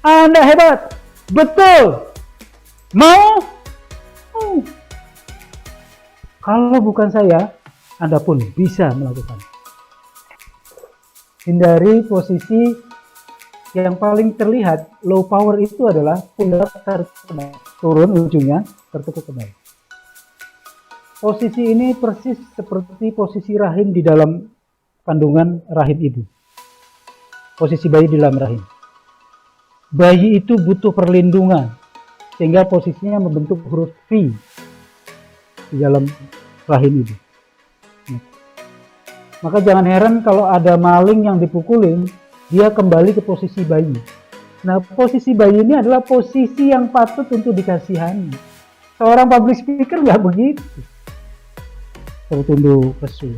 Anda hebat, betul. Mau? Kalau bukan saya, Anda pun bisa melakukan. Hindari posisi yang paling terlihat low power itu adalah pundak tertekuk, turun ujungnya tertekuk kembali. Posisi ini persis seperti posisi rahim di dalam kandungan rahim ibu. Posisi bayi di dalam rahim. Bayi itu butuh perlindungan, sehingga posisinya membentuk huruf V di dalam rahim ibu. Maka jangan heran kalau ada maling yang dipukulin, dia kembali ke posisi bayi. Nah, posisi bayi ini adalah posisi yang patut untuk dikasihani. Seorang public speaker nggak begitu. Tertunduk lesu,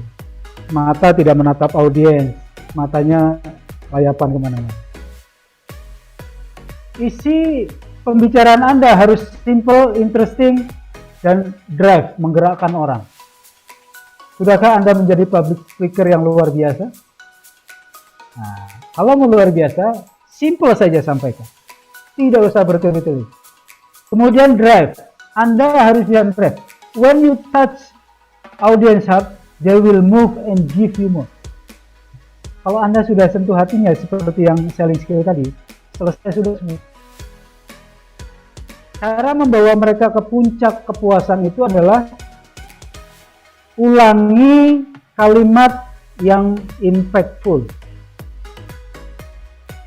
mata tidak menatap audiens, matanya layapan kemana-mana. Isi pembicaraan Anda harus simple, interesting, dan drive, menggerakkan orang. Sudahkah Anda menjadi public speaker yang luar biasa? Nah, kalau mau luar biasa, simple saja sampaikan. Tidak usah bertele-tele. Kemudian drive. Anda harus yang drive. When you touch audience heart, they will move and give you more. Kalau Anda sudah sentuh hatinya seperti yang selling skill tadi, selesai sudah semua. Cara membawa mereka ke puncak kepuasan itu adalah ulangi kalimat yang impactful.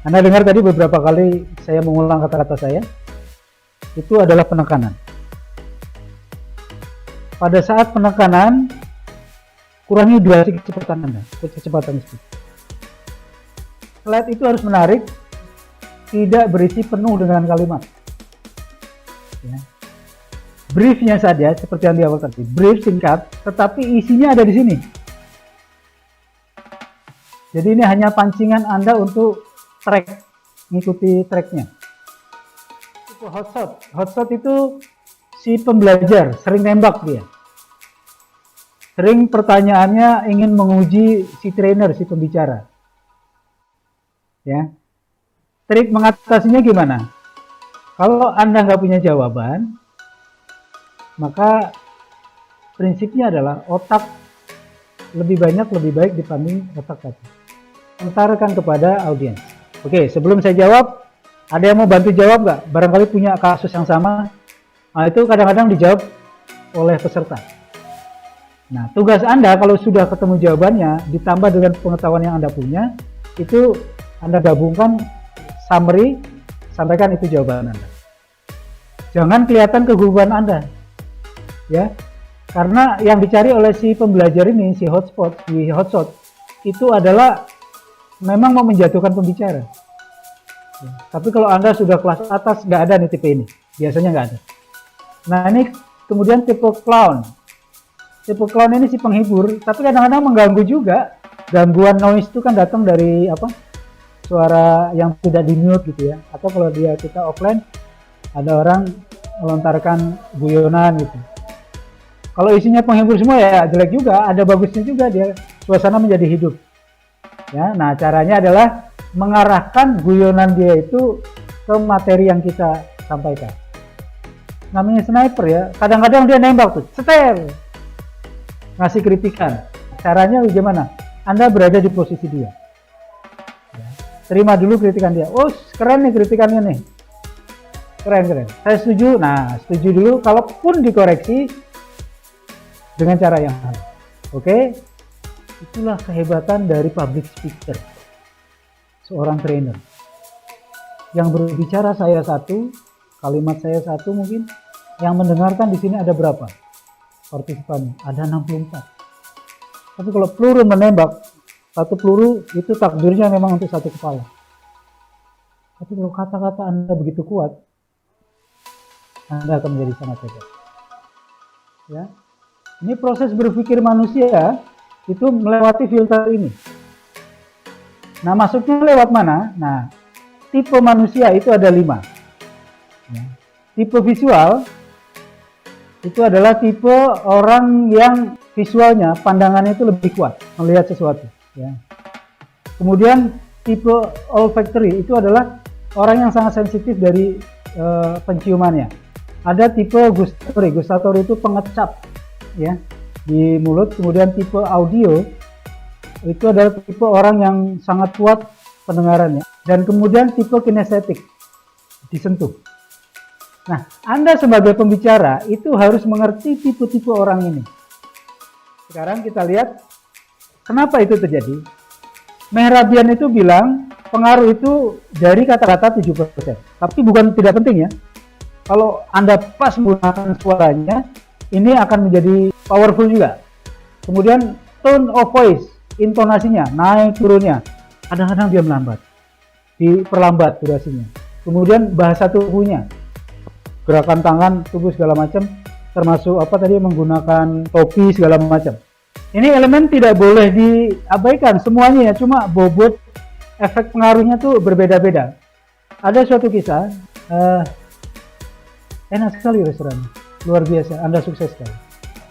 Anda dengar tadi beberapa kali saya mengulang kata-kata saya. Itu adalah penekanan. Pada saat penekanan, kurangi durasi kecepatan Anda, kecepatan speed. Slide itu harus menarik, tidak berisi penuh dengan kalimat. Ya. Briefnya saja seperti yang di awal tadi, brief singkat, tetapi isinya ada di sini. Jadi ini hanya pancingan Anda untuk track, mengikuti tracknya. Hot shot, hot shot itu si pembelajar sering nembak dia. Sering pertanyaannya ingin menguji si trainer, si pembicara. Ya, trik mengatasinya gimana? Kalau Anda nggak punya jawaban, maka prinsipnya adalah otak lebih banyak lebih baik dibanding otak tadi. Antarkan kepada audiens. Oke, sebelum saya jawab, ada yang mau bantu jawab nggak? Barangkali punya kasus yang sama. Nah, itu kadang-kadang dijawab oleh peserta. Nah, tugas Anda kalau sudah ketemu jawabannya, ditambah dengan pengetahuan yang Anda punya, itu Anda gabungkan summary, sampaikan itu jawaban Anda. Jangan kelihatan keguguran Anda. Ya, karena yang dicari oleh si pembelajar ini, si hotspot, si hotshot, itu adalah memang mau menjatuhkan pembicara. Ya, tapi kalau Anda sudah kelas atas, nggak ada nih tipe ini. Biasanya nggak ada. Nah, ini kemudian tipe clown. Tipe clown ini si penghibur, tapi kadang-kadang mengganggu juga. Gangguan noise itu kan datang dari apa? Suara yang tidak di-mute gitu ya. Atau kalau kita offline, ada orang melontarkan guyonan gitu. Kalau isinya penghibur semua ya jelek juga, ada bagusnya juga, dia suasana menjadi hidup. Ya, nah caranya adalah mengarahkan guyonan dia itu ke materi yang kita sampaikan. Namanya sniper ya, kadang-kadang dia nembak tuh, setel, ngasih kritikan. Caranya bagaimana? Anda berada di posisi dia. Ya, terima dulu kritikan dia. Oh, keren nih kritikannya nih. Keren. Saya setuju. Nah, setuju dulu. Kalaupun dikoreksi dengan cara yang halus. Oke? Itulah kehebatan dari public speaker. Seorang trainer. Yang berbicara saya satu, kalimat saya satu mungkin, yang mendengarkan di sini ada berapa? partisipan, ada 64. Tapi kalau peluru menembak, satu peluru itu takdirnya memang untuk satu kepala. Tapi kalau kata-kata Anda begitu kuat, Anda akan menjadi sangat hebat. Ya, ini proses berpikir manusia itu melewati filter ini. Nah, masuknya lewat mana? Nah, tipe manusia itu ada 5. Ya. Tipe visual itu adalah tipe orang yang visualnya, pandangannya itu lebih kuat melihat sesuatu. Ya. Kemudian tipe olfactory itu adalah orang yang sangat sensitif dari penciumannya. Ada tipe gustatory, gustatory itu pengecap ya di mulut. Kemudian tipe audio itu adalah tipe orang yang sangat kuat pendengarannya. Dan kemudian tipe kinestetik, disentuh. Nah, Anda sebagai pembicara itu harus mengerti tipe-tipe orang ini. Sekarang kita lihat kenapa itu terjadi. Mehrabian itu bilang pengaruh itu dari kata-kata 70%. Tapi bukan tidak penting ya. Kalau Anda pas menggunakan suaranya, ini akan menjadi powerful juga. Kemudian tone of voice, intonasinya, naik turunnya. Kadang-kadang dia melambat, diperlambat durasinya. Kemudian bahasa tubuhnya, gerakan tangan, tubuh segala macam, termasuk apa tadi menggunakan topi segala macam. Ini elemen tidak boleh diabaikan semuanya ya, cuma bobot efek pengaruhnya tuh berbeda-beda. Ada suatu kisah, enak sekali restoran, luar biasa, Anda sukses sekali.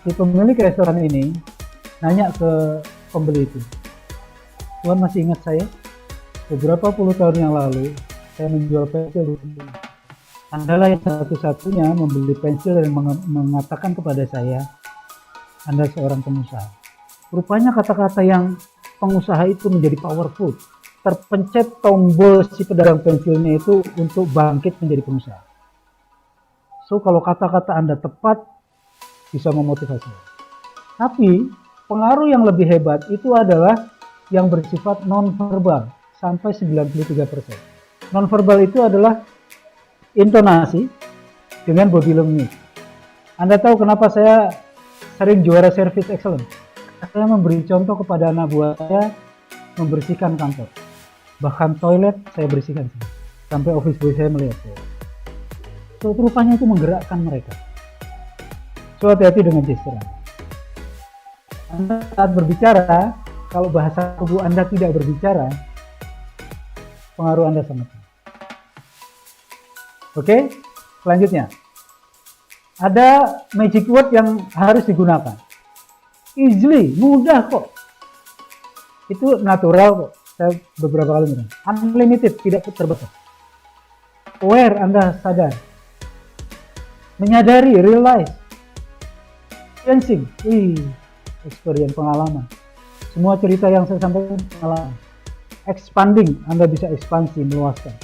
Si pemilik restoran ini nanya ke pembeli itu, Tuhan masih ingat saya? Beberapa puluh tahun yang lalu, saya menjual pensil dulu. Andalah yang satu-satunya membeli pensil dan mengatakan kepada saya, Anda seorang pengusaha. Rupanya kata-kata yang pengusaha itu menjadi powerful. Terpencet tombol si pedagang pensilnya itu untuk bangkit menjadi pengusaha. So, kalau kata-kata Anda tepat, bisa memotivasi. Tapi, pengaruh yang lebih hebat itu adalah yang bersifat non-verbal, sampai 93%. Non-verbal itu adalah intonasi dengan body language. Anda tahu kenapa saya sering juara service excellence? Saya memberi contoh kepada anak buah saya membersihkan kantor. Bahkan toilet saya bersihkan sendiri. Sampai office boy saya melihat saya. So, rupanya itu menggerakkan mereka. So, hati-hati dengan gesture Anda saat berbicara. Kalau bahasa tubuh Anda tidak berbicara, pengaruh Anda sangat. Oke, selanjutnya. Ada magic word yang harus digunakan. Easily, mudah kok. Itu natural kok. Saya beberapa kali bilang. Unlimited, tidak terbatas. Aware, Anda sadar. Menyadari, realize. Experiencing, experience, pengalaman. Semua cerita yang saya sampaikan pengalaman. Expanding, Anda bisa ekspansi, meluaskan.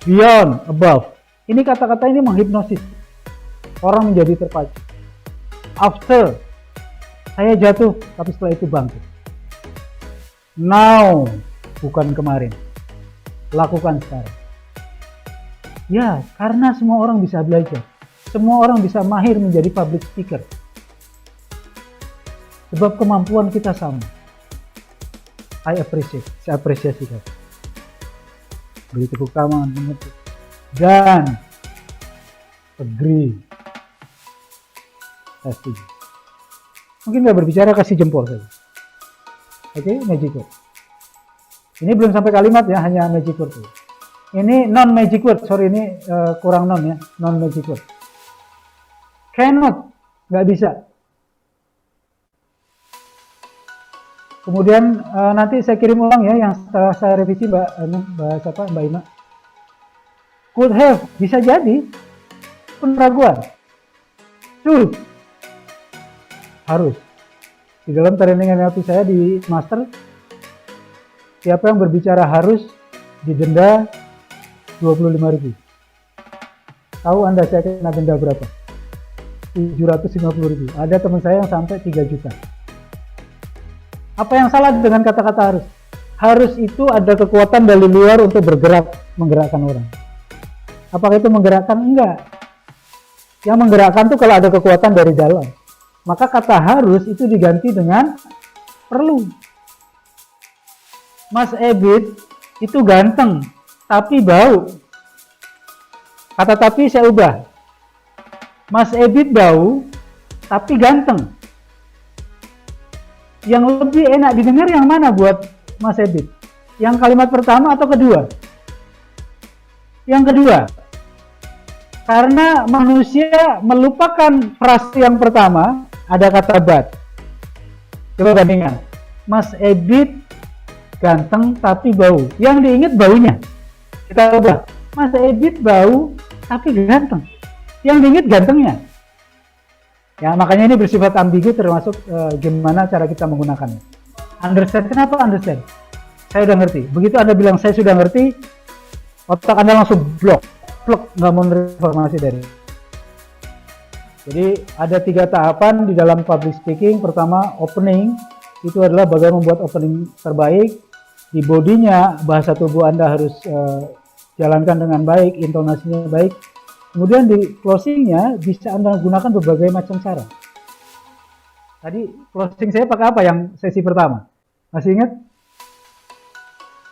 Beyond, above. Ini kata-kata ini menghipnosis. Orang menjadi terpacu. After, saya jatuh, tapi setelah itu bangkit. Now, bukan kemarin. Lakukan sekarang. Ya, karena semua orang bisa belajar. Semua orang bisa mahir menjadi public speaker. Sebab kemampuan kita sama. I appreciate, saya apresiasi kan. Beri tepuk tangan, mengetuk. Dan agree. Saya setuju. Mungkin nggak berbicara, kasih jempol saja. Oke, magic word. Ini belum sampai kalimat ya, hanya magic word. Ini non magic word, sorry ini kurang non ya, non magic word. Cannot, nggak bisa. Kemudian nanti saya kirim ulang ya, yang setelah saya revisi Mbak Ima. Could have, bisa jadi. Peneraguan. Should. Harus. Di dalam training NLP saya di master, siapa yang berbicara harus didenda 25.000. Tahu Anda saya kena denda berapa? 750.000. Ada teman saya yang sampai 3 juta. Apa yang salah dengan kata-kata harus? Harus itu ada kekuatan dari luar untuk bergerak, menggerakkan orang. Apakah itu menggerakkan? Enggak. Yang menggerakkan itu kalau ada kekuatan dari dalam. maka kata harus itu diganti dengan perlu. Mas Ebit itu ganteng, tapi bau. Kata tapi saya ubah. Mas Ebit bau, tapi ganteng. Yang lebih enak didengar yang mana buat Mas Ebit? Yang kalimat pertama atau kedua? Yang kedua. Karena manusia melupakan frase yang pertama, ada kata but. Coba bandingkan. Mas Ebit ganteng tapi bau. Yang diingat baunya. Kita ubah. Mas Ebit bau tapi ganteng. Yang diingat gantengnya. Ya, makanya ini bersifat ambigu termasuk gimana cara kita menggunakannya. Understand, kenapa understand? Saya udah ngerti. Begitu Anda bilang saya sudah ngerti, otak Anda langsung blok, nggak mau menerima informasi dari. Jadi ada 3 tahapan di dalam public speaking. Pertama, opening. Itu adalah bagaimana membuat opening terbaik. Di bodinya, bahasa tubuh Anda harus jalankan dengan baik, intonasinya baik. Kemudian di closingnya bisa Anda gunakan berbagai macam cara. Tadi closing saya pakai apa yang sesi pertama? Masih ingat?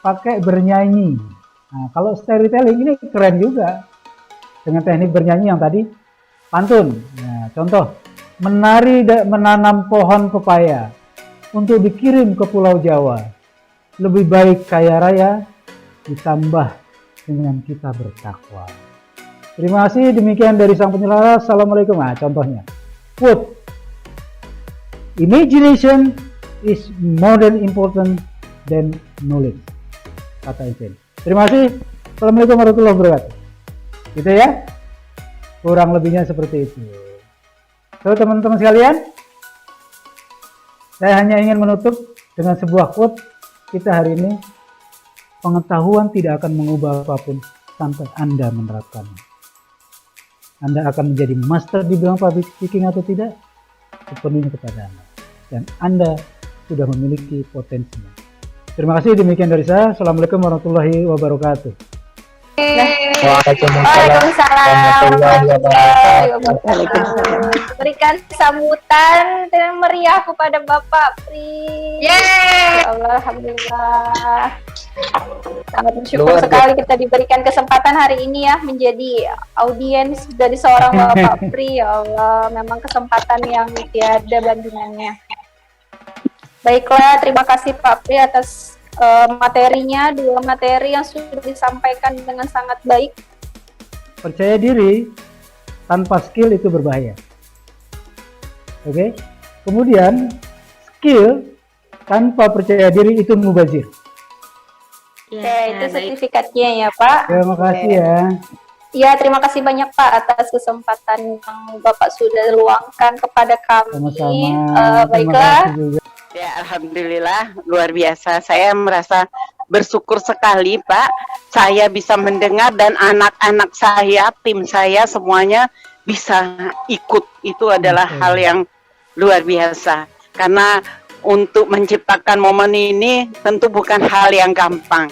Pakai bernyanyi. Nah, kalau storytelling ini keren juga. Dengan teknik bernyanyi yang tadi, pantun. Nah, contoh, menanam pohon pepaya untuk dikirim ke Pulau Jawa. Lebih baik kaya raya ditambah dengan kita bertakwa. Terima kasih, demikian dari Sang Penyelaras. Assalamualaikum. Nah, contohnya. Quote. Imagination is more than important than knowledge. Kata Einstein. Terima kasih. Assalamualaikum warahmatullahi wabarakatuh. Gitu ya. Kurang lebihnya seperti itu. So, teman-teman sekalian, saya hanya ingin menutup dengan sebuah quote kita hari ini. Pengetahuan tidak akan mengubah apapun sampai Anda menerapkannya. Anda akan menjadi master di bidang public speaking atau tidak, sepenuhnya kepada Anda. Dan Anda sudah memiliki potensinya. Terima kasih, demikian dari saya. Assalamualaikum warahmatullahi wabarakatuh. Waalaikumsalam warahmatullahi wabarakatuh. Berikan sambutan dengan meriah kepada Bapak Pri. Yeay. Ya Allah, alhamdulillah. Sangat bersyukur sekali kita diberikan kesempatan hari ini ya menjadi audiens dari seorang Bapak Pri. Ya Allah, memang kesempatan yang tiada bandingannya. Baiklah, terima kasih Pak Pri atas materinya, 2 materi yang sudah disampaikan dengan sangat baik. Percaya diri tanpa skill itu berbahaya. Oke. Kemudian skill tanpa percaya diri itu mubazir. Ya, Oke, itu baik. sertifikatnya ya Pak. Terima kasih ya. Ya, terima kasih banyak Pak atas kesempatan yang Bapak sudah luangkan kepada kami. Sama-sama. Baiklah. Terima kasih juga. Ya, alhamdulillah, luar biasa. Saya merasa bersyukur sekali, Pak. Saya bisa mendengar dan anak-anak saya, tim saya semuanya bisa ikut. Itu adalah hal yang luar biasa. Karena untuk menciptakan momen ini tentu bukan hal yang gampang.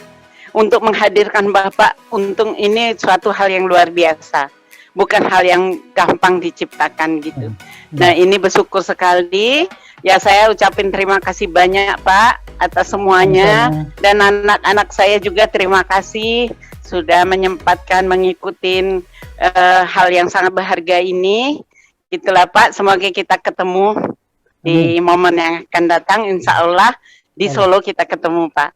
Untuk menghadirkan Bapak, untuk ini suatu hal yang luar biasa. Bukan hal yang gampang diciptakan gitu. Nah, ini bersyukur sekali. Ya, saya ucapin terima kasih banyak Pak atas semuanya. Dan anak-anak saya juga terima kasih sudah menyempatkan mengikuti hal yang sangat berharga ini. Itulah Pak, semoga kita ketemu di momen yang akan datang. Insya Allah di Solo kita ketemu Pak.